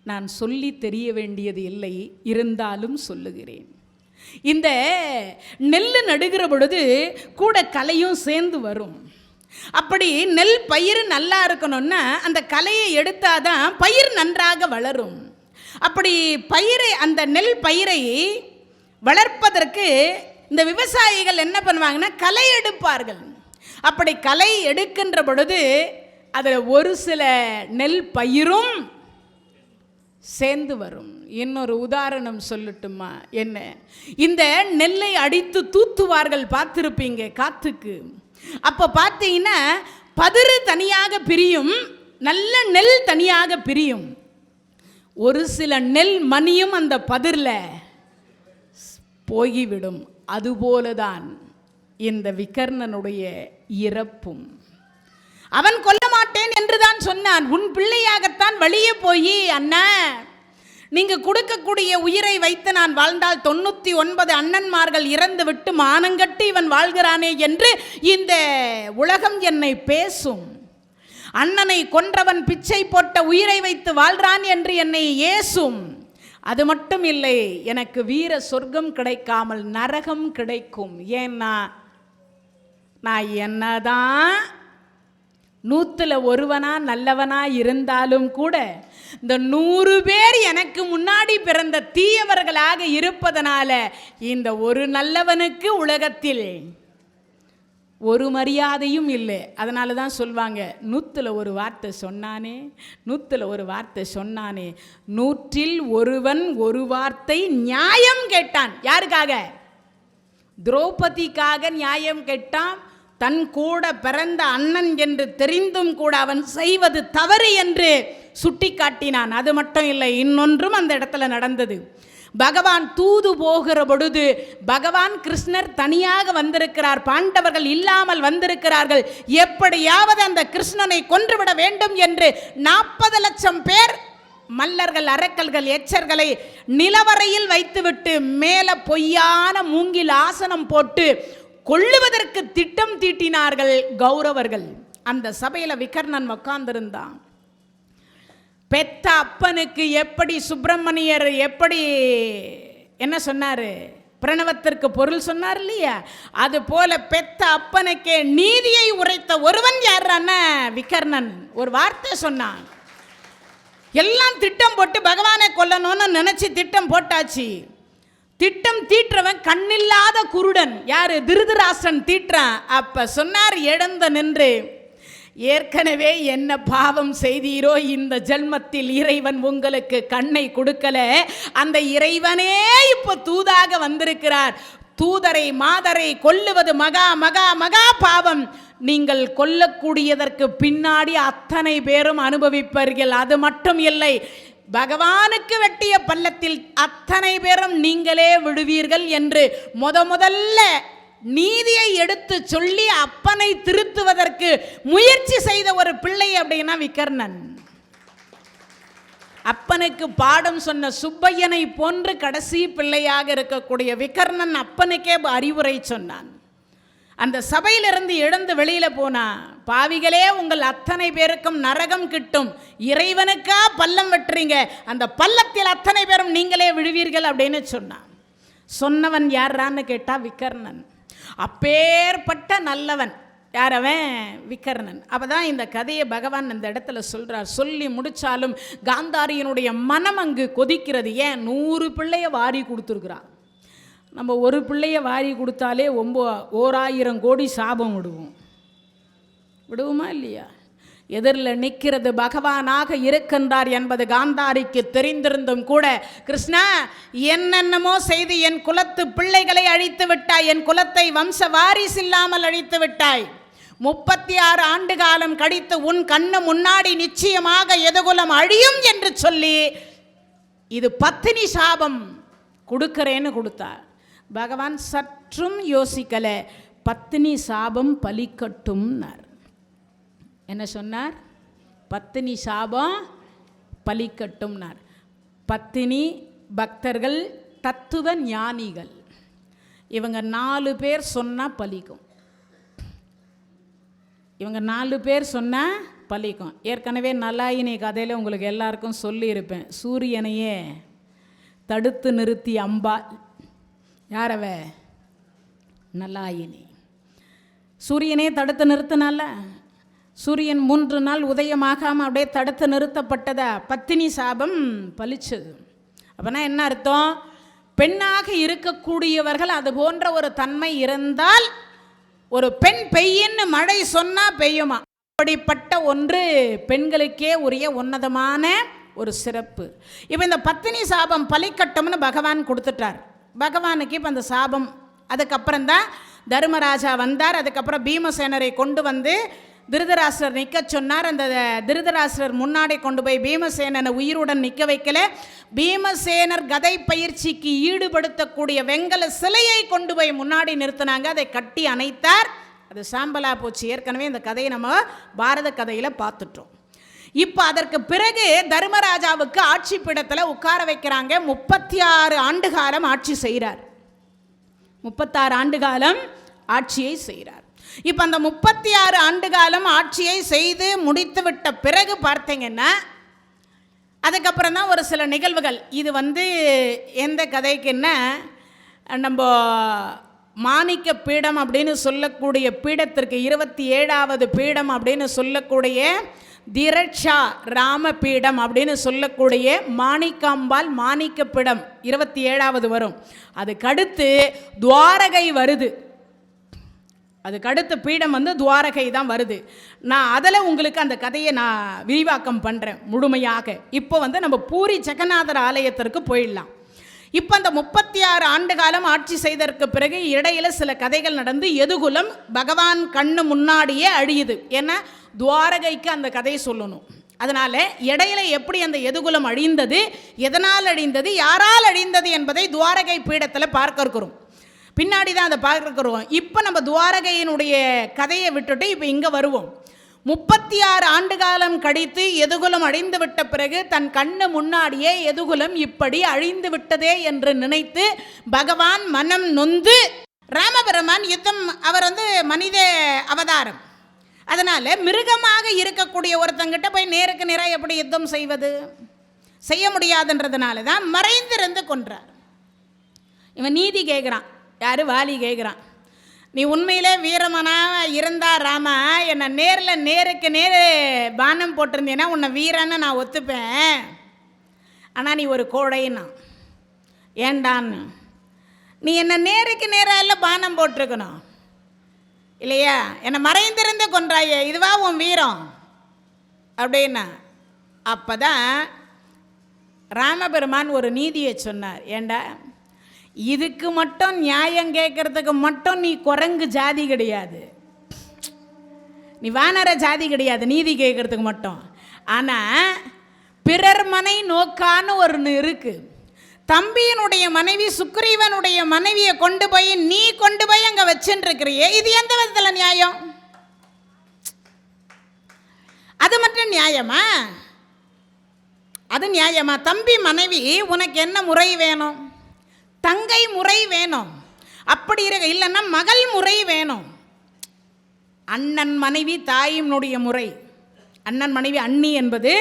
நான் சொல்லி தெரிய வேண்டியது இல்லை, இருந்தாலும் சொல்லுகிறேன். இந்த நெல் நடுகிற பொழுது கூட களையும் சேர்ந்து வரும். அப்படி நெல் பயிர் நல்லா இருக்கணும்னா அந்த களையை எடுத்தாதான் பயிர் நன்றாக வளரும். அப்படி பயிரை, அந்த நெல் பயிரை வளர்ப்பதற்கு இந்த விவசாயிகள் என்ன பண்ணுவாங்கன்னா களை எடுப்பார்கள். அப்படி களை எடுக்கின்ற பொழுது அதில் ஒரு சில நெல் பயிரும் சேர்ந்து வரும். இன்னொரு உதாரணம் சொல்லட்டுமா? என்ன, இந்த நெல்லை அடித்து தூத்துவார்கள், பார்த்துருப்பீங்க காத்துக்கு. அப்போ பார்த்தீங்கன்னா பதிரு தனியாக பிரியும், நல்ல நெல் தனியாக பிரியும். ஒரு சில நெல் மணியும் அந்த பதிரில் போய்விடும். அதுபோலதான் இந்த விகர்ணனுடைய இறப்பும். அவன் கொல்ல மாட்டேன் என்றுதான் சொன்னான். உன் பிள்ளையாகத்தான் வழியே போய், அண்ணா நீங்க கொடுக்கக்கூடிய உயிரை வைத்து நான் வாழ்ந்தால் 99 அண்ணன்மார்கள் இறந்து விட்டு மானங்கட்டி இவன் வாழ்கிறானே என்று இந்த உலகம் என்னை பேசும். அண்ணனை கொன்றவன் பிச்சை போட்ட உயிரை வைத்து வாழ்றான் என்று என்னை ஏசும். அது மட்டும் இல்லை, எனக்கு வீர சொர்க்கம் கிடைக்காமல் நரகம் கிடைக்கும். ஏன்னா நான் என்னதான் 100ல் ஒருவனா நல்லவனா இருந்தாலும் கூட இந்த 100 பேர் எனக்கு முன்னாடி பிறந்த தீயவர்களாக இருப்பதனால இந்த ஒரு நல்லவனுக்கு உலகத்தில் ஒரு மரியாதையும் இல்லை. அதனால தான் சொல்வாங்க, 100ல் ஒரு வார்த்தை சொன்னானே, 100ல் ஒரு வார்த்தை சொன்னானே, 100ல் ஒருவன் ஒரு வார்த்தை நியாயம் கேட்டான். யாருக்காக? திரௌபதிக்காக நியாயம் கேட்டான். தன் கூட பிறந்த அண்ணன் என்று தெரிந்தும் கூட அவன் செய்வது தவறு என்று சுட்டி காட்டினான். அது மட்டும் இல்லை, இன்னொன்றும் அந்த இடத்துல நடந்தது. பகவான் தூது போகிற பொழுது பகவான் கிருஷ்ணர் தனியாக வந்திருக்கிறார், பாண்டவர்கள் இல்லாமல் வந்திருக்கிறார்கள். எப்படியாவது அந்த கிருஷ்ணனை கொன்றுவிட வேண்டும் என்று 40 லட்சம் பேர் மல்லர்கள், அரக்கல்கள், எச்சர்களை நிலவரையில் வைத்துவிட்டு மேலே பொய்யான மூங்கில் ஆசனம் போட்டு கொள்ளுவதற்கு திட்டம் தீட்டினார்கள் கௌரவர்கள். அந்த சபையில் விகர்ணன் உட்கார்ந்திருந்தான். பெத்த அப்பனுக்கு எப்படி சுப்பிரமணியர் எப்படி என்ன சொன்னார், பிரணவத்திற்கு பொருள் சொன்னார் இல்லையா, அது போல பெத்த அப்பனுக்கே நீதியை உரைத்த ஒருவன் யாரான விகர்ணன். ஒரு வார்த்தை சொன்னான். எல்லாம் திட்டம் போட்டு பகவானை கொல்லணும்னு நினைச்சு திட்டம் போட்டாச்சு. திட்டம் தீற்றவன் கண்ணில்லாத குருடன். யாரு? திருதராஷ்டிரன் தீற்றான். அப்ப சொன்னார் எழுந்து நின்று, ஏற்கனவே என்ன பாவம் செய்தீரோ, இந்த ஜென்மத்தில் இறைவன் உங்களுக்கு கண்ணை கொடுக்கல, அந்த இறைவனே இப்போ தூதாக வந்திருக்கிறார். தூதரை மாதரை கொல்லுவது மகா மகா மகா பாவம். நீங்கள் கொல்லக்கூடியதற்கு பின்னாடி அத்தனை பேரும் அனுபவிப்பார்கள். அது மட்டும் இல்லை, பகவானுக்கு வெட்டிய பள்ளத்தில் அத்தனை பேரும் நீங்களே விடுவீர்கள் என்று முதல்ல நீதியை எடுத்து சொல்லி அப்பனை திருத்துவதற்கு முயற்சி செய்த ஒரு பிள்ளை அப்படின்னா விகர்ணன். அப்பனுக்கு பாடம் சொன்ன சுப்பையனை போன்று கடைசி பிள்ளையாக இருக்கக்கூடிய விகர்ணன் அப்பனுக்கே அறிவுரை சொன்னான். அந்த சபையிலிருந்து எழுந்து வெளியில போனா, பாவிகளே உங்கள் அத்தனை பேருக்கும் நரகம் கிட்டும், இறைவனுக்கா பள்ளம் வெட்டுறீங்க, அந்த பள்ளத்தில் அத்தனை பேரும் நீங்களே விழுவீர்கள் அப்படின்னு சொன்னான். சொன்னவன் யாரான்னு கேட்டா விகர்ணன். அப்பேற்பட்ட நல்லவன். யார் அவன்? விகர்ணன். அப்பதான் இந்த கதையை பகவான் இந்த இடத்துல சொல்றார். சொல்லி முடிச்சாலும் காந்தாரியினுடைய மனம் அங்கு கொதிக்கிறது. ஏன்? 100 பிள்ளைய வாரி கொடுத்துருக்குறான். நம்ம ஒரு பிள்ளைய வாரி கொடுத்தாலே 1000 கோடி சாபம் விடுவோமா இல்லையா? எதிரில் நிற்கிறது பகவானாக இருக்கின்றார் என்பது காந்தாரிக்கு தெரிந்திருந்தும் கூட, கிருஷ்ணா என்னென்னமோ செய்து என் குலத்து பிள்ளைகளை அழித்து விட்டாய், என் குலத்தை வம்ச வாரிசு இல்லாமல் அழித்து விட்டாய். 36 ஆண்டு காலம் கழித்து உன் கண்ணு முன்னாடி நிச்சயமாக எதுகுலம் அழியும் என்று சொல்லி இது பத்தினி சாபம் கொடுக்கிறேன்னு கொடுத்தார். பகவான் சற்றும் யோசிக்கல, பத்தினி சாபம் பலிக்கட்டும்னார். என்ன சொன்னார்? பத்தினி சாபம் பலிக்கட்டும்னார். பத்தினி பக்தர்கள், தத்துவ ஞானிகள், இவங்க 4 பேர் சொன்னால் பலிக்கும். இவங்க 4 பேர் சொன்னால் பலிக்கும். ஏற்கனவே நலாயினி கதையில் உங்களுக்கு எல்லாருக்கும் சொல்லியிருப்பேன். சூரியனையே தடுத்து நிறுத்தி அம்பாள். யாரவ? நலாயினி. சூரியனே தடுத்து நிறுத்தினால, சூரியன் 3 நாள் உதயமாகாமல் அப்படியே தடுத்து நிறுத்தப்பட்டதா, பத்தினி சாபம் பலிச்சது. அப்படின்னா என்ன அர்த்தம்? பெண்ணாக இருக்கக்கூடியவர்கள் அது போன்ற ஒரு தன்மை இருந்தால், ஒரு பெண் பெய்யின்னு மழை சொன்னால் பெய்யுமா? அப்படிப்பட்ட ஒன்று பெண்களுக்கே உரிய உன்னதமான ஒரு சிறப்பு. இப்போ இந்த பத்தினி சாபம் பலிக்கட்டும்னு பகவான் கொடுத்துட்டார். பகவானுக்கு இப்போ அந்த சாபம், அதுக்கப்புறம் தான் தர்மராஜா வந்தார். அதுக்கப்புறம் பீமசேனரை கொண்டு வந்து திருதராஷ்டிரர் நிற்க சொன்னார். அந்த திருதராஷ்டிரர் முன்னாடி கொண்டு போய் பீமசேனனை உயிருடன் நிற்க வைக்கல. பீமசேனர் கதை பயிற்சிக்கு ஈடுபடுத்தக்கூடிய வெங்கல சிலையை கொண்டு போய் முன்னாடி நிறுத்தினாங்க. அதை கட்டி அணைத்தார். அது சாம்பலா போச்சு. ஏற்கனவே இந்த கதையை நம்ம பாரத கதையில் பார்த்துட்டோம். இப்போ அதற்கு பிறகு தர்மராஜாவுக்கு ஆட்சி பீடத்தில் உட்கார வைக்கிறாங்க. 36 ஆண்டு காலம் ஆட்சி செய்கிறார். 36 ஆண்டு காலம் ஆட்சியை செய்கிறார். இப்போ அந்த 36 ஆண்டு காலம் ஆட்சியை செய்து முடித்து விட்ட பிறகு பார்த்தீங்கன்னா, அதுக்கப்புறம் தான் ஒரு சில நிகழ்வுகள். இது எந்த கதைக்குன்னா, நம்ம மாணிக்க பீடம் அப்படின்னு சொல்லக்கூடிய பீடத்திற்கு 27வது பீடம் அப்படின்னு சொல்லக்கூடிய திரட்சா ராமபீடம் அப்படின்னு சொல்லக்கூடிய மாணிக்காம்பாள் மாணிக்க பீடம் 27வது வரும். அதுக்கடுத்து துவாரகை வருது. அதுக்கடுத்த பீடம் துவாரகை தான் வருது. நான் அதில் உங்களுக்கு அந்த கதையை நான் விரிவாக்கம் பண்ணுறேன் முழுமையாக. இப்போ நம்ம பூரி ஜெகநாதர் ஆலயத்திற்கு போயிடலாம். இப்போ அந்த 36 ஆண்டு காலம் ஆட்சி செய்ததற்கு பிறகு இடையில சில கதைகள் நடந்து எதுகுலம் பகவான் கண்ணு முன்னாடியே அழியுது. ஏன்னா துவாரகைக்கு அந்த கதையை சொல்லணும். அதனால் இடையில எப்படி அந்த எதுகுலம் அழிந்தது, எதனால் அழிந்தது, யாரால் அழிந்தது என்பதை துவாரகை பீடத்தில் பார்க்க இருக்கிறோம். பின்னாடி தான் அதை பார்க்கிறோம். இப்போ நம்ம துவாரகையினுடைய கதையை விட்டுட்டு இப்போ இங்கே வருவோம். 36 ஆண்டு காலம் கழித்து எதுகுலம் அழிந்து விட்ட பிறகு தன் கண்ணு முன்னாடியே எதுகுலம் இப்படி அழிந்து விட்டதே என்று நினைத்து பகவான் மனம் நொந்து, ராமபெருமான் யுத்தம், அவர் மனித அவதாரம், அதனால் மிருகமாக இருக்கக்கூடிய ஒருத்தங்கிட்ட போய் நேருக்கு நேராக எப்படி யுத்தம் செய்வது? செய்ய முடியாதுன்றதுனால தான் மறைந்திருந்து கொன்றார். இவன் நீதி கேட்குறான். யார்? வாலி கேட்குறான். நீ உண்மையிலே வீரமனாக இருந்தா ராமா, என்னை நேருக்கு நேர் பானம் போட்டிருந்தீன்னா உன்னை வீரன்னு நான் ஒத்துப்பேன். ஆனால் நீ ஒரு கோழைன்னா ஏண்டான்னு, நீ என்னை நேருக்கு நேராக இல்லை பானம் போட்டிருக்கணும் இல்லையா? என்னை மறைந்திருந்து கொன்றாயே, இதுவா உன் வீரம் அப்படின்னா. அப்போ தான் ராமபெருமான் ஒரு நீதியை சொன்னார். ஏண்டா, இதுக்கு மட்டும் நியாயம் கேட்கறதுக்கு மட்டும் நீ குரங்கு ஜாதி கிடையாது, நீ வானர ஜாதி கிடையாது நீதி கேட்கறதுக்கு மட்டும். ஆனால் பிறர் மனை நோக்கான்னு ஒன்று இருக்கு. தம்பியினுடைய மனைவி சுக்ரீவனுடைய மனைவியை கொண்டு போய் அங்கே வச்சுருக்கிறியே, இது எந்த விதத்தில் நியாயம்? அது மட்டும் நியாயமா? அது நியாயமா? தம்பி மனைவி உனக்கு என்ன முறை வேணும்? தங்கை முறை வேணும். அப்படி இருக்க இல்லைன்னா மகள் முறை வேணும். அண்ணன் மனைவி தாயினுடைய முறை. அண்ணன் மனைவி அண்ணி என்பது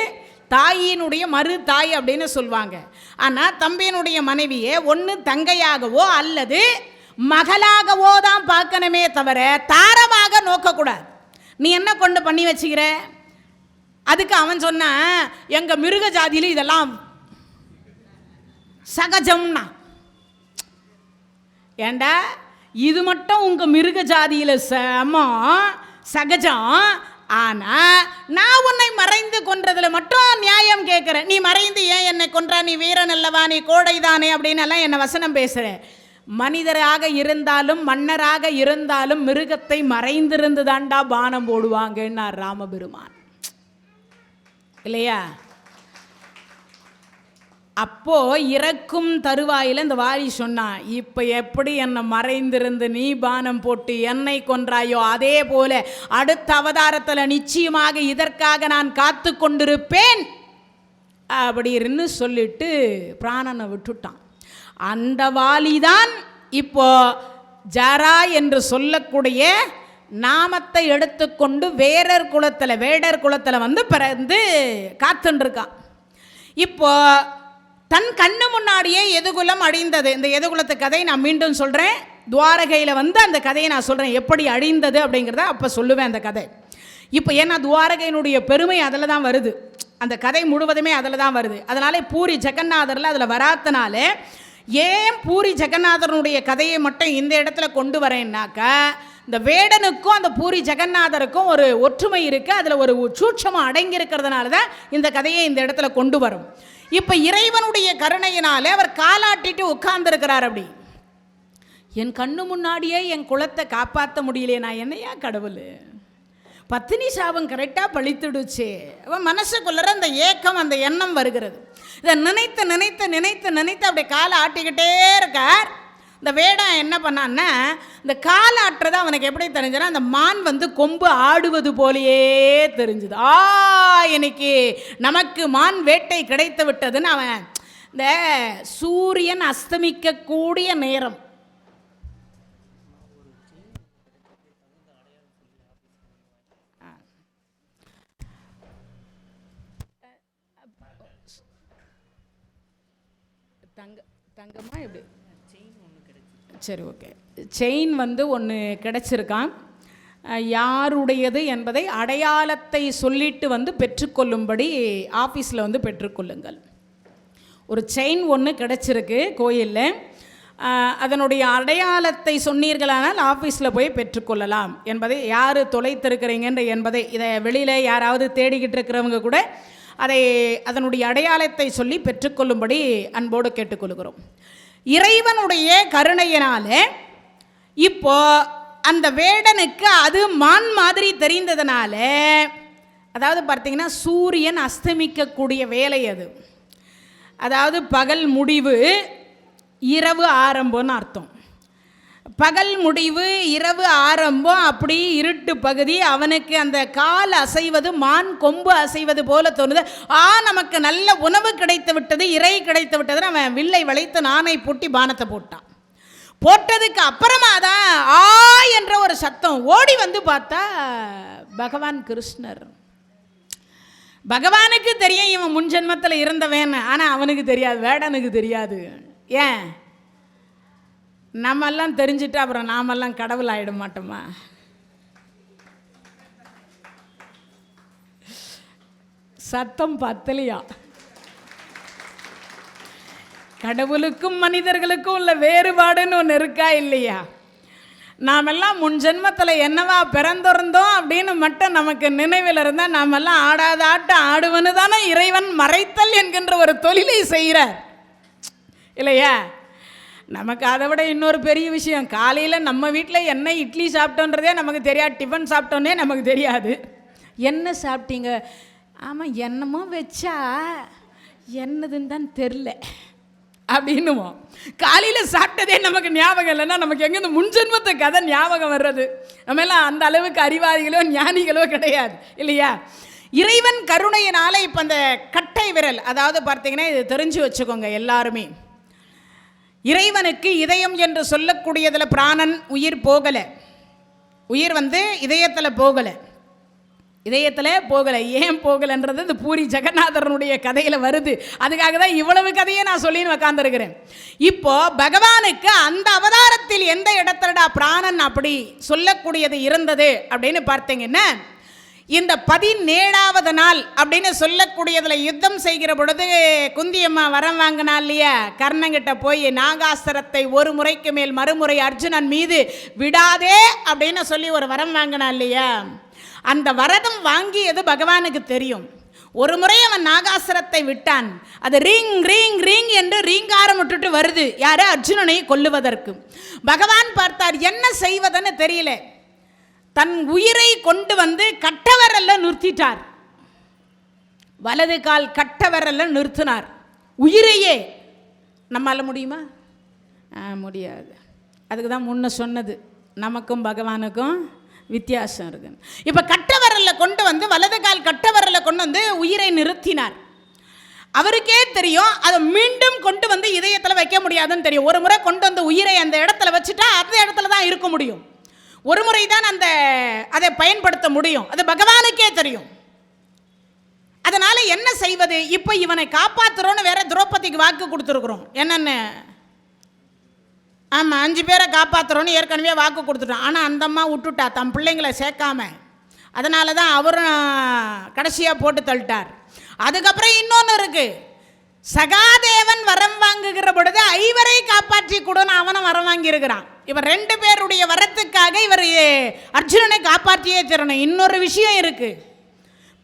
தாயினுடைய மறு தாய் அப்படின்னு சொல்லுவாங்க. ஆனால் தம்பியினுடைய மனைவியே ஒன்று தங்கையாகவோ அல்லது மகளாகவோ தான் பார்க்கணுமே தவிர தாரமாக நோக்கக்கூடாது. நீ என்ன கொண்டு பண்ணி வச்சுக்கிற? அதுக்கு அவன் சொன்ன, எங்கள் மிருக ஜாதியில் இதெல்லாம் சகஜம்னா. ஏண்டா, இது மட்டும் உங்கள் மிருக ஜாதியில் சகஜம். ஆனால் நான் உன்னை மறைந்து கொன்றதில் மட்டும் நியாயம் கேட்குறேன். நீ மறைந்து ஏன் என்னை கொன்றா? நீ வீரன் அல்லவா, நீ கோடை தானே அப்படின்னு எல்லாம் என்னை வசனம் பேசுகிறேன். மனிதராக இருந்தாலும் மன்னராக இருந்தாலும் மிருகத்தை மறைந்திருந்து தாண்டா பானம் போடுவாங்கன்னார் ராமபெருமான் இல்லையா? அப்போ இறக்கும் தருவாயில் இந்த வாலி சொன்னான், இப்போ எப்படி என்னை மறைந்திருந்து நீ பானம் போட்டு என்னை கொன்றாயோ அதே போல அடுத்த அவதாரத்தில் நிச்சயமாக இதற்காக நான் காத்து கொண்டிருப்பேன் அப்படின்னு சொல்லிட்டு பிராணனை விட்டுட்டான். அந்த வாலிதான் இப்போ ஜரா என்று சொல்லக்கூடிய நாமத்தை எடுத்துக்கொண்டு வேடர் குலத்தில் வந்து பிறந்து காத்துருக்கான். இப்போ தன் கண்ணு முன்னாடியே எதுகுலம் அழிந்தது. இந்த எதுகுலத்து கதை நான் மீண்டும் சொல்கிறேன். துவாரகையில் வந்து அந்த கதையை நான் சொல்கிறேன் எப்படி அழிந்தது அப்படிங்கிறத அப்போ சொல்லுவேன் அந்த கதை. இப்போ ஏன்னா துவாரகையினுடைய பெருமை அதில் தான் வருது, அந்த கதை முழுவதுமே அதில் தான் வருது. அதனால பூரி ஜெகநாதரில் அதில் வராதனால ஏன் பூரி ஜெகநாதனுடைய கதையை மட்டும் இந்த இடத்துல கொண்டு வரேன்னாக்கா, இந்த வேடனுக்கும் அந்த பூரி ஜெகநாதருக்கும் ஒரு ஒற்றுமை இருக்குது, அதில் ஒரு சூட்சமாக அடங்கி இருக்கிறதுனால தான் இந்த கதையை இந்த இடத்துல கொண்டு வரும். இப்போ இறைவனுடைய கருணையினால அவர் காலாட்டிட்டு உட்கார்ந்துருக்கிறார். அப்படி என் கண்ணு முன்னாடியே என் குலத்தை காப்பாற்ற முடியலையே, நான் என்னையா கடவுள், பத்தினி சாபம் கரெக்டாக பழித்துடுச்சு. அவன் மனசுக்குள்ளற அந்த ஏக்கம், அந்த எண்ணம் வருகிறது. இதை நினைத்து நினைத்து நினைத்து நினைத்து அப்படியே காலை ஆட்டிக்கிட்டே இருக்கார். இந்த வேடம் என்ன பண்ணான்னா, இந்த காலை ஆட்டுறது அவனுக்கு எப்படி தெரிஞ்சதுன்னா, அந்த மான் வந்து கொம்பு ஆடுவது போலேயே தெரிஞ்சுது. இன்னைக்கு நமக்கு மான் வேட்டை கிடைத்து விட்டதுன்னு அவன் இந்த சூரியன் அஸ்தமிக்கக்கூடிய நேரம், தங்கமா எப்படி சரி ஓகே, செயின் வந்து ஒன்று கிடச்சிருக்கான். யாருடையது என்பதை அடையாளத்தை சொல்லிட்டு வந்து பெற்றுக்கொள்ளும்படி ஆஃபீஸில் வந்து பெற்றுக்கொள்ளுங்கள். ஒரு செயின் ஒன்று கிடச்சிருக்கு கோயிலில், அதனுடைய அடையாளத்தை சொன்னீர்களானால் ஆஃபீஸில் போய் பெற்றுக்கொள்ளலாம் என்பதை, யார் தொலைத்திருக்கிறீங்கன்ற என்பதை, இதை வெளியில் யாராவது தேடிக்கிட்டு இருக்கிறவங்க கூட அதனுடைய அடையாளத்தை சொல்லி பெற்றுக்கொள்ளும்படி அன்போடு கேட்டுக்கொள்கிறோம். இறைவனுடைய கருணையினால இப்போ அந்த வேடனுக்கு அது மான் மாதிரி தெரிந்ததுனால, அதாவது பார்த்தீங்கன்னா சூரியன் அஸ்தமிக்கக்கூடிய வேலை அது, அதாவது பகல் முடிவு இரவு ஆரம்பம்னு அர்த்தம். பகல் முடிவு இரவு ஆரம்பம், அப்படி இருட்டு பகுதி. அவனுக்கு அந்த கால் அசைவது மான் கொம்பு அசைவது போல தோணுது. நமக்கு நல்ல உணவு கிடைத்து விட்டது, இறை கிடைத்து விட்டது. அவன் வில்லை வளைத்து நானை பூட்டி பானத்தை போட்டான். போட்டதுக்கு அப்புறமா தான் என்ற ஒரு சத்தம். ஓடி வந்து பார்த்தா பகவான் கிருஷ்ணர். பகவானுக்கு தெரியும் இவன் முன்ஜென்மத்தில் இருந்தவன், ஆனால் அவனுக்கு தெரியாது, வேடனுக்கு தெரியாது. ஏன்? நம்மெல்லாம் தெரிஞ்சுட்டு அப்புறம் நாமெல்லாம் கடவுள் ஆகிட மாட்டோமா? சத்தம் பத்தலையா? கடவுளுக்கும் மனிதர்களுக்கும் உள்ள வேறுபாடுன்னு ஒன்று இருக்கா இல்லையா? நாமெல்லாம் முன் ஜென்மத்தில் என்னவா பிறந்திருந்தோம் அப்படின்னு மட்டும் நமக்கு நினைவில் இருந்தால் நாமெல்லாம் ஆடாத ஆட்டம் ஆடுவனு தானே இறைவன் மறைத்தல் என்கின்ற ஒரு தொழிலை செய்கிறார் இல்லையா? நமக்கு அதை விட இன்னொரு பெரிய விஷயம், காலையில் நம்ம வீட்டில் என்ன இட்லி சாப்பிட்டோன்றதே நமக்கு தெரியாது, டிஃபன் சாப்பிட்டோன்னே நமக்கு தெரியாது. என்ன சாப்பிட்டீங்க? ஆமாம் என்னமோ வச்சா என்னதுன்னு தான் தெரில அப்படின்னுவோம். காலையில் சாப்பிட்டதே நமக்கு ஞாபகம் இல்லைன்னா நமக்கு எங்கேருந்து முன்ஜென்மத்தை கதை ஞாபகம் வர்றது? நம்ம எல்லாம் அந்த அளவுக்கு அறிவாளிகளோ ஞானிகளோ கிடையாது இல்லையா? இறைவன் கருணையினால இப்போ அந்த கட்டை விரல், அதாவது பார்த்தீங்கன்னா இது தெரிஞ்சு வச்சுக்கோங்க எல்லாருமே, இறைவனுக்கு இதயம் என்று சொல்லக்கூடியதில் பிராணன் உயிர் போகலை, உயிர் வந்து இதயத்தில் போகலை, இதயத்தில் போகலை. ஏன் போகலைன்றது இந்த பூரி ஜெகநாதரனுடைய கதையில் வருது. அதுக்காக தான் இவ்வளவு கதையை நான் சொல்லின்னு உக்காந்துருக்கிறேன். இப்போ பகவானுக்கு அந்த அவதாரத்தில் எந்த இடத்துலடா பிராணன் அப்படி சொல்லக்கூடியது இருந்தது அப்படின்னு பார்த்தீங்கன்னா, இந்த 17வது நாள் அப்படின்னு சொல்லக்கூடியதில் யுத்தம் செய்கிற பொழுது குந்தியம்மா வரம் வாங்கினா இல்லையா, கர்ணங்கிட்ட போய் நாகாஸ்திரத்தை ஒரு முறைக்கு மேல் மறுமுறை அர்ஜுனன் மீது விடாதே அப்படின்னு சொல்லி ஒரு வரம் வாங்கினா இல்லையா, அந்த வரதம் வாங்கியது பகவானுக்கு தெரியும். ஒரு முறை அவன் நாகாஸ்திரத்தை விட்டான், அது ரீங் ரீங் ரீங் என்று ரீங்காரம் விட்டுட்டு வருது, யாரு? அர்ஜுனனை கொல்லுவதற்கு. பகவான் பார்த்தார், என்ன செய்வதுன்னு தெரியல, தன் உயிரை கொண்டு வந்து கட்டவரல்ல நிறுத்திட்டார், வலது கால் கட்டவரல்ல நிறுத்தினார். உயிரையே நம்மால் முடியுமா? முடியாது. அதுக்கு தான் முன்ன சொன்னது, நமக்கும் பகவானுக்கும் வித்தியாசம் இருக்கு. இப்போ கட்ட விரல்ல கொண்டு வந்து, வலது கால் கட்ட விரல்ல கொண்டு வந்து உயிரை நிறுத்தினார். அவருக்கே தெரியும் அதை மீண்டும் கொண்டு வந்து இதயத்தில் வைக்க முடியாதுன்னு தெரியும். ஒரு முறை கொண்டு வந்து உயிரை அந்த இடத்துல வச்சுட்டா அந்த இடத்துல தான் இருக்க முடியும். ஒரு முறை தான் அதை பயன்படுத்த முடியும். அது பகவானுக்கே தெரியும். அதனால என்ன செய்வது? இப்போ இவனை காப்பாற்றுறோன்னு வேற திரௌபதிக்கு வாக்கு கொடுத்துருக்குறோம். என்னென்ன? ஆமாம், 5 பேரை காப்பாற்றுறோன்னு ஏற்கனவே வாக்கு கொடுத்துட்டோம். ஆனால் அந்த அம்மா விட்டுட்டா தம் பிள்ளைங்களை சேர்க்காம. அதனால தான் அவரும் கடைசியாக போட்டு தள்ளிட்டார். அதுக்கப்புறம் இன்னொன்று இருக்கு, சகாதேவன் வரம் வாங்குகிற பொழுது 5 காப்பாற்றி கொடுன்னு அவனும் வரம் வாங்கியிருக்கிறான். இவர் 2 பேருடைய வரத்துக்காக இவர் அர்ஜுனனை காப்பாற்றியே தரணும். இன்னொரு விஷயம் இருக்கு,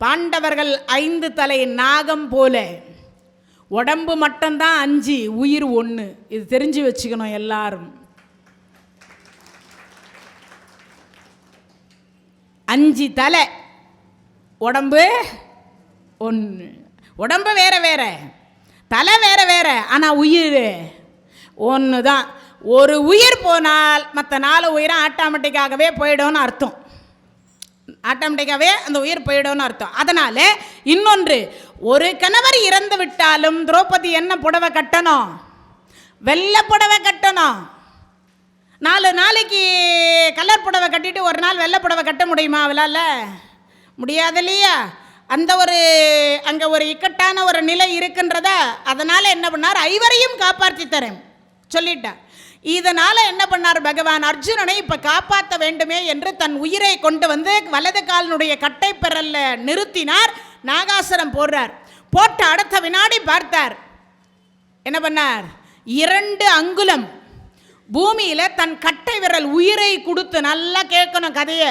பாண்டவர்கள் 5 தலை நாகம் போல, உடம்பு மட்டும்தான் 5, உயிர் 1. இது தெரிஞ்சு வச்சுக்கணும் எல்லாரும். 5 தலை, உடம்பு 1. உடம்பு வேற வேற, தலை வேற வேற, ஆனால் உயிர் 1 தான். ஒரு உயிர் போனால் மற்ற 4 உயிரும் ஆட்டோமேட்டிக்காகவே போயிடும்னு அர்த்தம். ஆட்டோமேட்டிக்காகவே அந்த உயிர் போயிடும்னு அர்த்தம். அதனால இன்னொன்று, ஒரு கணவர் இறந்து விட்டாலும் திரௌபதி என்ன புடவை கட்டணும்? வெள்ளை புடவை கட்டணும். 4 நாளைக்கு கலர் புடவை கட்டிட்டு ஒரு நாள் வெள்ளை புடவை கட்ட முடியுமா அவளால்? முடியாது இல்லையா? அந்த அங்கே ஒரு இக்கட்டான ஒரு நிலை இருக்கின்றதா? அதனால் என்ன பண்ணார்? 5 காப்பாற்றி தரேன் சொல்லிட்டார். இதனால் என்ன பண்ணார் பகவான்? அர்ஜுனனை இப்போ காப்பாற்ற வேண்டுமே என்று தன் உயிரை கொண்டு வந்து வலது காலினுடைய கட்டை பெறல்ல நிறுத்தினார். நாகாசுரம் போடுறார். போட்ட அடுத்த வினாடி பார்த்தார், என்ன பண்ணார்? 2 அங்குலம் பூமியில் தன் கட்டை விரல் உயிரை கொடுத்து, நல்லா கேட்கணும் கதையை,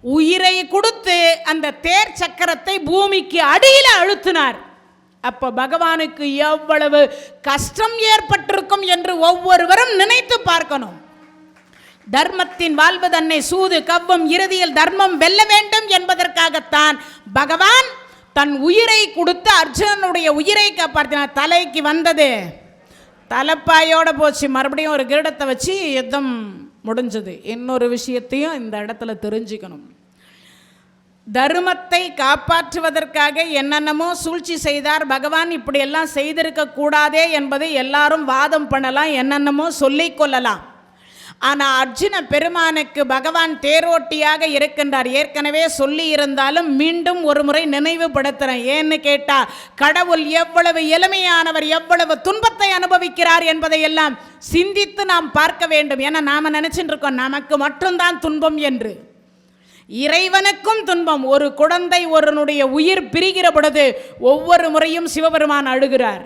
உயிரை கொடுத்து அந்த தேர் சக்கரத்தை பூமிக்கு அடியில் அழுத்தினார். அப்போ பகவானுக்கு எவ்வளவு கஷ்டம் ஏற்பட்டிருக்கும் என்று ஒவ்வொருவரும் நினைத்து பார்க்கணும். தர்மத்தின் வாழ்வு தன்னை சூது கவ்வும், இறுதியில் தர்மம் வெல்ல வேண்டும் என்பதற்காகத்தான் பகவான் தன் உயிரை கொடுத்து அர்ஜுனனுடைய உயிரை காப்பாற்றினார். தலைக்கு வந்தது தலைப்பாயோட போச்சு. மறுபடியும் ஒரு கிரீடத்தை வச்சு யுத்தம் முடிஞ்சது. இன்னொரு விஷயத்தையும் இந்த இடத்துல தெரிஞ்சுக்கணும். தர்மத்தை காப்பாற்றுவதற்காக என்னென்னமோ சூழ்ச்சி செய்தார் பகவான். இப்படியெல்லாம் செய்திருக்க கூடாதே என்பதை எல்லாரும் வாதம் பண்ணலாம், என்னென்னமோ சொல்லிக் கொள்ளலாம். ஆனால் அர்ஜுன பெருமானுக்கு பகவான் தேரோட்டியாக இருக்கின்றார். ஏற்கனவே சொல்லி இருந்தாலும் மீண்டும் ஒரு முறை நினைவுபடுத்துகிறேன். ஏன்னு கேட்டால், கடவுள் எவ்வளவு எளிமையானவர், எவ்வளவு துன்பத்தை அனுபவிக்கிறார் என்பதை எல்லாம் சிந்தித்து நாம் பார்க்க வேண்டும். ஏன்னா நாம் நினைச்சிட்டு இருக்கோம் நமக்கு மட்டும்தான் துன்பம் என்று. இறைவனுக்கும் துன்பம். ஒரு குழந்தை ஒருவனுடைய உயிர் பிரிகிற பொழுது ஒவ்வொரு முறையும் சிவபெருமான் அழுகிறார்,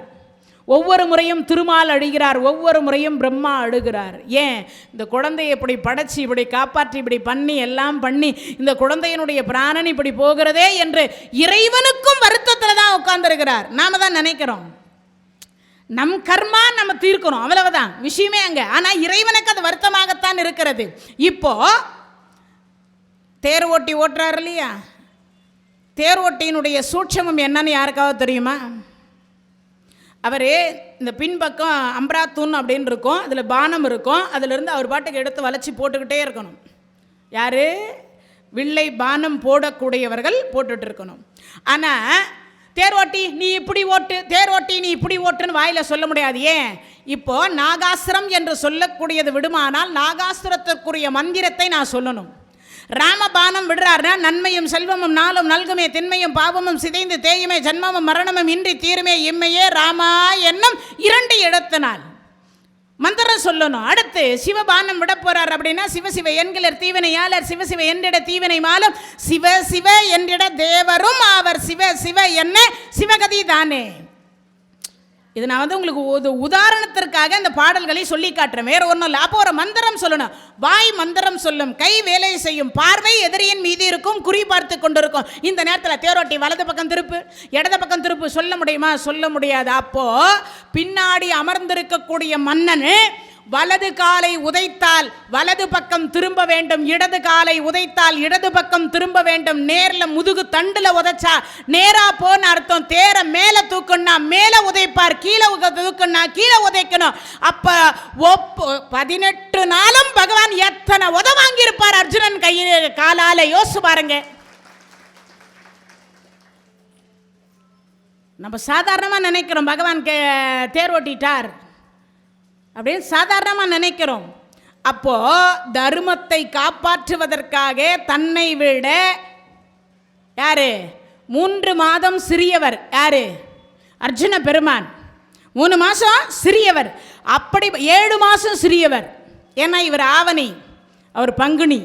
ஒவ்வொரு முறையும் திருமால் அழுகிறார், ஒவ்வொரு முறையும் பிரம்மா அழுகிறார். ஏன்? இந்த குழந்தையை இப்படி படைச்சி இப்படி காப்பாற்றி இப்படி பண்ணி எல்லாம் பண்ணி இந்த குழந்தையினுடைய பிராணன் இப்படி போகிறதே என்று இறைவனுக்கும் வருத்தத்தில் தான் உட்கார்ந்துருக்கிறார். நாம தான் நினைக்கிறோம் நம் கர்மா நம்ம தீர்க்கிறோம், அவ்வளவுதான் விஷயமே அங்கே. ஆனால் இறைவனுக்கு அது வருத்தமாகத்தான் இருக்கிறது. இப்போ தேர் ஓட்டி ஓட்டுறாரு இல்லையா? தேர் ஓட்டியினுடைய சூட்சமம் என்னன்னு யாருக்காவது தெரியுமா? அவர் இந்த பின்பக்கம் அம்ராத்தூன் அப்படின்னு இருக்கும், அதில் பானம் இருக்கும், அதிலிருந்து அவர் பாட்டுக்கு எடுத்து வளைச்சி போட்டுக்கிட்டே இருக்கணும். யார்? வில்லை பானம் போடக்கூடியவர்கள் போட்டுட்டு இருக்கணும். ஆனால் தேரோட்டி நீ இப்படி ஓட்டு, தேரோட்டி நீ இப்படி ஓட்டுன்னு வாயில் சொல்ல முடியாது. ஏன்? இப்போ நாகாசுரம் என்று சொல்லக்கூடியது விடுமானால் நாகாசுரத்திற்குரிய மந்திரத்தை நான் சொல்லணும். ராமபானம் விடுறாருன்னா நன்மையும் செல்வமும் நாளும் நல்குமே, திண்மையும் பாவமும் சிதைந்து தேயுமே, ஜன்மமும் மரணமும் இன்றி தீருமே, இம்மையே ராமா என்னும் 2 இடத்தினால் மந்திரம் சொல்லணும். அடுத்து சிவபானம் விட போறார் அப்படின்னா, சிவசிவ என்கிற தீவினையாளர் சிவசிவ என்றிட தீவினை மாலும், சிவ சிவ என்றிட தேவரும் அவர், சிவ சிவ என்ன சிவகதி தானே. இது நான் வந்து உங்களுக்கு உதாரணத்திற்காக இந்த பாடல்களை சொல்லி காட்டுறேன், வேற ஒன்றும் இல்லை. அப்போ ஒரு மந்திரம் சொல்லணும். வாய் மந்திரம் சொல்லும், கை வேலை செய்யும், பார்வை எதிரியின் மீது இருக்கும், குறி பார்த்து கொண்டிருக்கும். இந்த நேரத்தில் தேரோட்டி வலது பக்கம் திருப்பு, இடது பக்கம் திருப்பு சொல்ல முடியுமா? சொல்ல முடியாது. அப்போ பின்னாடி அமர்ந்திருக்கக்கூடிய மன்னன் வலது காலை உதைத்தால் வலது பக்கம் திரும்ப வேண்டும், இடது காலை உதைத்தால் இடது பக்கம் திரும்ப வேண்டும். நேர்ல முதுகு தண்டுல உதைச்சா நேரா போன அர்த்தம். தேர மேல தூக்குனா மேல உதைப்பார், கீழே தூக்குனா கீழே உதைக்கணும். அப்ப 18 நாளும் பகவான் எத்தனை உத வாங்கி இருப்பார் அர்ஜுனன் கையில் காலால. யோசிச்சு பாருங்க. நம்ம சாதாரணமாக நினைக்கிறோம் பகவான் தேர் ஓட்டிட்டார் அப்படின்னு சாதாரணமாக நினைக்கிறோம். அப்போ தர்மத்தை காப்பாற்றுவதற்காக தன்னை விட யாரு 3 மாதம் சிறியவர் யாரு? அர்ஜுன பெருமான். 3 மாதம் சிறியவர், அப்படி 7 மாதம் சிறியவர். ஏன்னா இவர் ஆவணி, அவர் பங்குனி.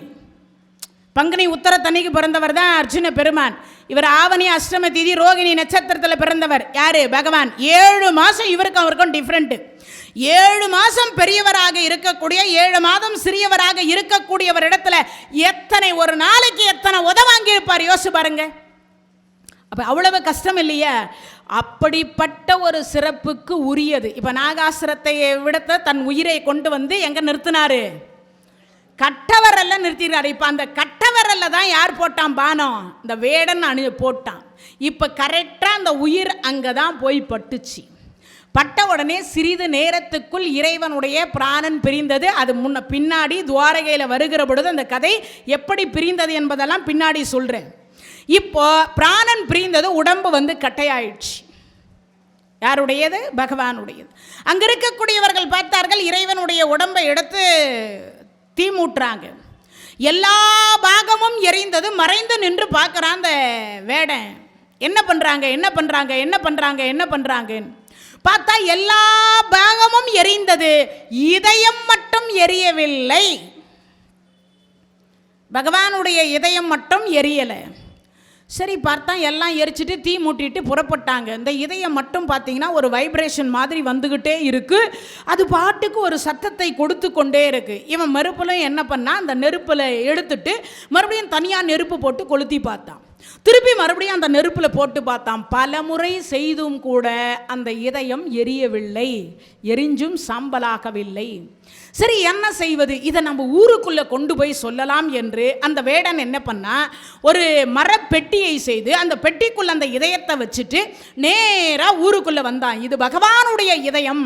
பங்குனி உத்தரத்தன்னைக்கு பிறந்தவர் தான் அர்ஜுன பெருமான். இவர் ஆவணி அஷ்டம திதி ரோகிணி நட்சத்திரத்தில் பிறந்தவர் யாரு? பகவான். 7 மாதம் இவருக்கும் அவருக்கும் டிஃப்ரெண்ட். 7 மாதம் பெரியவராக இருக்கக்கூடிய 7 மாதம் சிறியவராக இருக்கக்கூடியவர் இடத்துல எத்தனை ஒரு நாளைக்கு எத்தனை உத வாங்கி இருப்பார் யோசிச்சு பாருங்க. அப்போ அவ்வளவு கஷ்டம் இல்லையா? அப்படிப்பட்ட ஒரு சிறப்புக்கு உரியது. இப்போ நாகாசுரத்தை விடத்த தன் உயிரை கொண்டு வந்து எங்கே நிறுத்தினாரு? கட்டவரல்ல நிறுத்திடுறாரு. இப்போ அந்த கட்டவரல்ல தான் யார் போட்டான் பானம்? இந்த வேடன் போட்டான். இப்போ கரெக்டாக அந்த உயிர் அங்கே தான் போய் பட்டுச்சு. பட்ட உடனே சிறிது நேரத்துக்குள் இறைவனுடைய பிராணன் பிரிந்தது. அது பின்னாடி துவாரகையில் வருகிற பொழுது அந்த கதை எப்படி பிரிந்தது என்பதெல்லாம் பின்னாடி சொல்கிறேன். இப்போ பிராணன் பிரிந்தது, உடம்பு வந்து கட்டையாயிடுச்சு. யாருடையது? பகவானுடையது. அங்கே இருக்கக்கூடியவர்கள் பார்த்தார்கள், இறைவனுடைய உடம்பை எடுத்து தீ மூட்டுறாங்க. எல்லா பாகமும் எரிந்தது. மறைந்து நின்று பார்க்குறான் அந்த வேடன். என்ன பண்ணுறாங்க என்ன பண்ணுறாங்க என்ன பண்ணுறாங்க என்ன பண்ணுறாங்கன்னு பார்த்தா எல்லா பாகமும் எரிந்தது, இதயம் மட்டும் எரியவில்லை. பகவானுடைய இதயம் மட்டும் எரியலை. சரி பார்த்தா எல்லாம் எரிச்சிட்டு தீ மூட்டிட்டு புறப்பட்டாங்க. இந்த இதயம் மட்டும் பார்த்தீங்கன்னா ஒரு வைப்ரேஷன் மாதிரி வந்துக்கிட்டே இருக்குது. அது பாட்டுக்கு ஒரு சத்தத்தை கொடுத்து கொண்டே இருக்குது. இவன் மறுப்பில் என்ன பண்ணால் அந்த நெருப்பில் எடுத்துட்டு மறுபடியும் தனியாக நெருப்பு போட்டு கொளுத்தி பார்த்தான். திருப்பி மறுபடியும் அந்த நெருப்பில் போட்டு பார்த்தான். பல முறை செய்தும் கூட அந்த இதயம் எரியவில்லை, எரிஞ்சும் சாம்பலாகவில்லை. சரி என்ன செய்வது? இதை நம்ம ஊருக்குள்ளே கொண்டு போய் சொல்லலாம் என்று அந்த வேடன் என்ன பண்ணா, ஒரு மரப்பெட்டியை செய்து அந்த பெட்டிக்குள்ள அந்த இதயத்தை வச்சுட்டு நேராக ஊருக்குள்ளே வந்தான். இது பகவானுடைய இதயம்.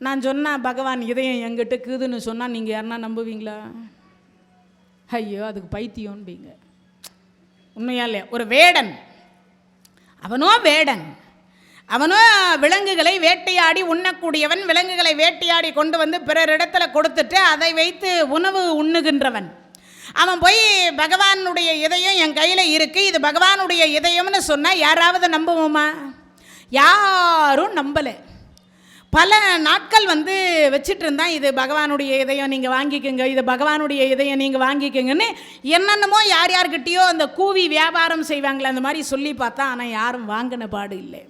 நான் சொன்னேன் பகவான் இதயம் எங்கிட்ட இருக்குதுன்னு சொன்னால் நீங்கள் யாருன்னா நம்புவீங்களா? ஐயோ அதுக்கு பைத்தியம்ன்பீங்க. உண்மையா இல்லையா? ஒரு வேடன், அவனோ வேடன், அவனோ விலங்குகளை வேட்டையாடி உண்ணக்கூடியவன். விலங்குகளை வேட்டையாடி கொண்டு வந்து பிறரிடத்துல கொடுத்துட்டு அதை வைத்து உணவு உண்ணுகின்றவன். அவன் போய் பகவானுடைய இதயம் என் கையில் இருக்குது, இது பகவானுடைய இதயம்னு சொன்னால் யாராவது நம்புவோமா? யாரும் நம்பலை. பல நாட்கள் வந்து வச்சுட்டு இருந்தான், இது பகவானுடைய இதயம் நீங்கள் வாங்கிக்கோங்க, இது பகவானுடைய இதயம் நீங்கள் வாங்கிக்கோங்கன்னு என்னென்னமோ யார் யார்கிட்டையோ அந்த கூவி வியாபாரம் செய்வாங்களே அந்த மாதிரி சொல்லி பார்த்தா. ஆனால் யாரும் வாங்கின பாடு இல்லை.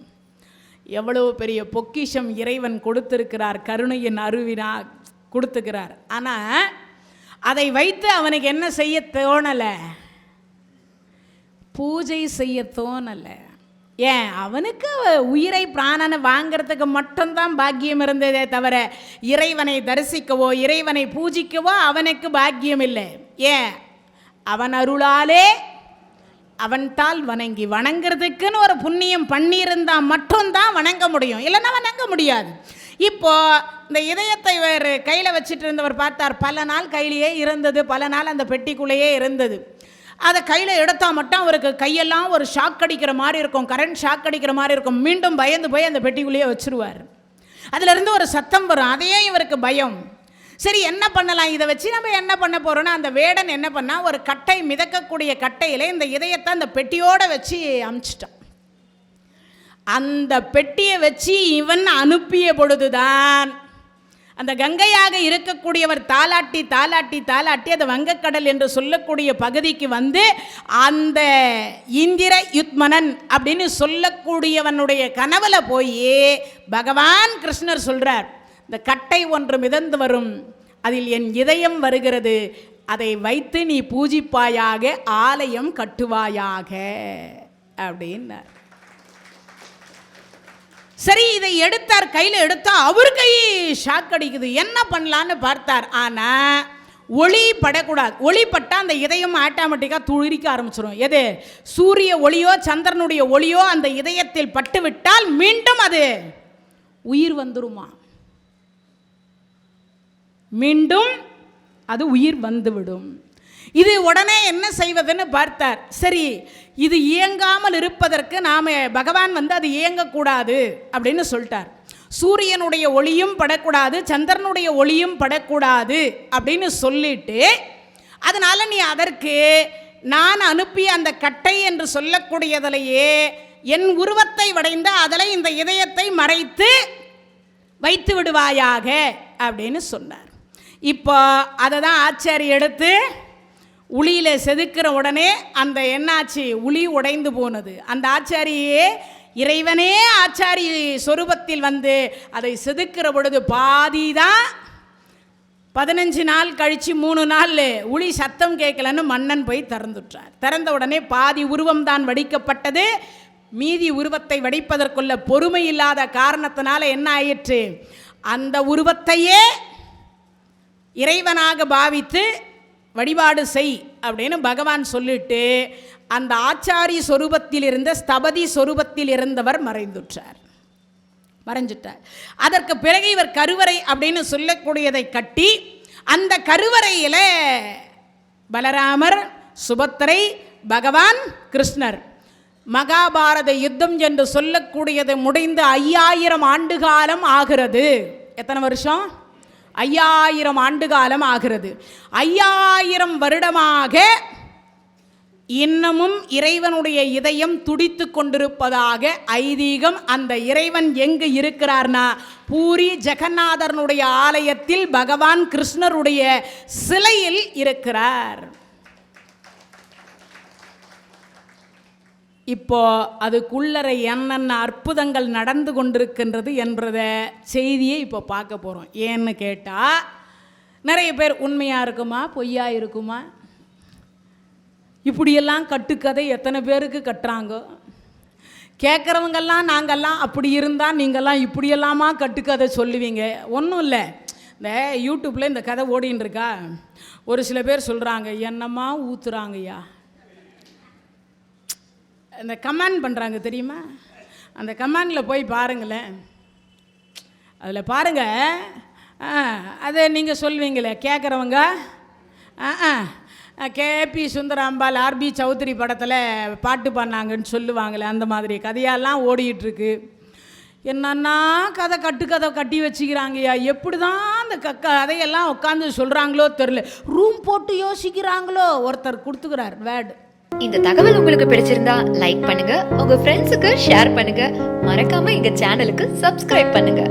எவ்வளோ பெரிய பொக்கிஷம் இறைவன் கொடுத்திருக்கிறார், கருணையின் அருவினா கொடுத்துக்கிறார். ஆனால் அதை வைத்து அவனுக்கு என்ன செய்ய தோணலை? பூஜை செய்ய தோணலை. ஏன்? அவனுக்கு உயிரை பிராணனை வாங்கிறதுக்கு மட்டும்தான் பாக்கியம் இருந்ததே தவிர இறைவனை தரிசிக்கவோ இறைவனை பூஜிக்கவோ அவனுக்கு பாக்கியம் இல்லை. ஏன்? அவன் அருளாலே அவன் தாள் வணங்கி, வணங்குறதுக்குன்னு ஒரு புண்ணியம் பண்ணியிருந்தால் மட்டும்தான் வணங்க முடியும், இல்லைன்னா வணங்க முடியாது. இப்போ இந்த இதயத்தை வேறு கையில் வச்சுட்டு இருந்தவர் பார்த்தார், பல நாள் கையிலேயே இருந்தது, பல நாள் அந்த பெட்டிக்குள்ளேயே இருந்தது. அதை கையில் எடுத்தால் மட்டும் அவருக்கு கையெல்லாம் ஒரு ஷாக் அடிக்கிற மாதிரி இருக்கும், கரண்ட் ஷாக் அடிக்கிற மாதிரி இருக்கும். மீண்டும் பயந்து போய் அந்த பெட்டிக்குள்ளேயே வச்சுருவார். அதிலிருந்து ஒரு சத்தம் வரும், அதையே இவருக்கு பயம். சரி என்ன பண்ணலாம், இதை வச்சு நம்ம என்ன பண்ண போகிறோன்னா, அந்த வேடன் என்ன பண்ணால் ஒரு கட்டை, மிதக்கக்கூடிய கட்டையில் இந்த இதயத்தை அந்த பெட்டியோடு வச்சு அமுச்சிட்டான். அந்த பெட்டியை வச்சு இவன் அனுப்பிய பொழுதுதான் அந்த கங்கையாக இருக்கக்கூடியவர் தாலாட்டி தாலாட்டி தாலாட்டி அது வங்கக்கடல் என்று சொல்லக்கூடிய பகுதிக்கு வந்து அந்த இந்திர யுத்மனன் அப்படின்னு சொல்லக்கூடியவனுடைய கனவுல போய் பகவான் கிருஷ்ணர் சொல்கிறார், இந்த கட்டை ஒன்று மிதந்து வரும், அதில் என் இதயம் வருகிறது, அதை வைத்து நீ பூஜிப்பாயாக, ஆலயம் கட்டுவாயாக அப்படின்னார். சரி, இதை எடுத்தார், கையில் எடுத்தா அவர் கை ஷாக் அடிக்குது. என்ன பண்ணலான்னு பார்த்தார். ஆனால் ஒளி படக்கூடாது. ஒளி பட்டால் அந்த இதயம் ஆட்டோமேட்டிக்காக துளிரிக்க ஆரம்பிச்சிடும். எது? சூரிய ஒளியோ சந்திரனுடைய ஒளியோ அந்த இதயத்தில் பட்டு விட்டால் மீண்டும் அது உயிர் வந்துருமா? மீண்டும் அது உயிர் வந்துவிடும். இது உடனே என்ன செய்வதுன்னு பார்த்தார். சரி, இது இயங்காமல் இருப்பதற்கு நாம் பகவான் அது இயங்கக்கூடாது அப்படின்னு சொல்லிட்டார். சூரியனுடைய ஒளியும் படக்கூடாது, சந்திரனுடைய ஒளியும் படக்கூடாது அப்படின்னு சொல்லிட்டு, அதனால் நீ அதற்கு நான் அனுப்பிய அந்த கட்டை என்று சொல்லக்கூடியதிலேயே என் உருவத்தை வடைந்து அதில் இந்த இதயத்தை மறைத்து வைத்து விடுவாயாக அப்படின்னு சொன்னார். இப்போ அதை தான் ஆச்சாரி எடுத்து உளியில் செதுக்கிற உடனே அந்த என்னாச்சு, உளி உடைந்து போனது. அந்த ஆச்சாரியே இறைவனே ஆச்சாரி சொரூபத்தில் அதை செதுக்கிற பொழுது பாதி தான். 15 நாள் கழித்து 3 நாள் உளி சத்தம் கேட்கலன்னு மன்னன் போய் திறந்துட்டார். திறந்த உடனே பாதி உருவம் தான் வடிக்கப்பட்டது. மீதி உருவத்தை வடிப்பதற்குள்ள பொறுமை இல்லாத காரணத்தினால என்ன ஆயிற்று, அந்த உருவத்தையே இறைவனாக பாவித்து வழிபாடு செய் அப்படின்னு பகவான் சொல்லிட்டு அந்த ஆச்சாரி சொரூபத்தில் இருந்த ஸ்தபதி சொரூபத்தில் இருந்தவர் மறைஞ்சிட்டார். அதற்கு பிறகு இவர் கருவறை அப்படின்னு சொல்லக்கூடியதை கட்டி அந்த கருவறையில் பலராமர், சுபத்திரை, பகவான் கிருஷ்ணர் மகாபாரத யுத்தம் என்று சொல்லக்கூடியது முடிந்து 5000 ஆண்டு காலம் ஆகிறது. எத்தனை வருஷம்? 5000 ஆண்டு காலம் ஆகிறது. 5000 வருடமாக இன்னமும் இறைவனுடைய இதயம் துடித்து கொண்டிருப்பதாக ஐதீகம். அந்த இறைவன் எங்கு இருக்கிறார்னா பூரி ஜெகநாதரனுடைய ஆலயத்தில் பகவான் கிருஷ்ணருடைய சிலையில் இருக்கிறார். இப்போ அதுக்குள்ளரை என்னென்ன அற்புதங்கள் நடந்து கொண்டிருக்கின்றது என்றத செய்தியை இப்போ பார்க்க போகிறோம். ஏன்னு கேட்டால் நிறைய பேர் உண்மையாக இருக்குமா பொய்யா இருக்குமா, இப்படியெல்லாம் கட்டுக்கதை எத்தனை பேருக்கு கட்டுறாங்க. கேட்குறவங்கெல்லாம் நாங்கள்லாம் அப்படி இருந்தால் நீங்கள்லாம் இப்படியெல்லாமா கட்டுக்கதை சொல்லுவீங்க. ஒன்றும் இல்லை, இந்த யூடியூப்பில் இந்த கதை ஓடின்னு இருக்கா. ஒரு சில பேர் சொல்கிறாங்க, என்னம்மா ஊற்றுறாங்கய்யா, இந்த கமெண்ட் பண்ணுறாங்க தெரியுமா. அந்த கமெண்டில் போய் பாருங்களேன். அதில் பாருங்கள், அதை நீங்கள் சொல்வீங்களே கேட்குறவங்க, கேபி சுந்தராம்பாள் ஆர்பி சௌத்ரி படத்தில் பாட்டு பாடினாங்கன்னு சொல்லுவாங்களே, அந்த மாதிரி கதையெல்லாம் ஓடிட்டுருக்கு. என்னன்னா கதை கட்டி வச்சுக்கிறாங்கய்யா. எப்படி தான் அந்த கதையெல்லாம் உட்காந்து சொல்கிறாங்களோ தெரில. ரூம் போட்டு யோசிக்கிறாங்களோ. ஒருத்தர் கொடுத்துக்கிறார் வேர்டு. இந்த தகவல் உங்களுக்கு பிடிச்சிருந்தா லைக் பண்ணுங்க, உங்க ஃப்ரெண்ட்ஸுக்கு ஷேர் பண்ணுங்க, மறக்காம எங்க சேனலுக்கு சப்ஸ்கிரைப் பண்ணுங்க.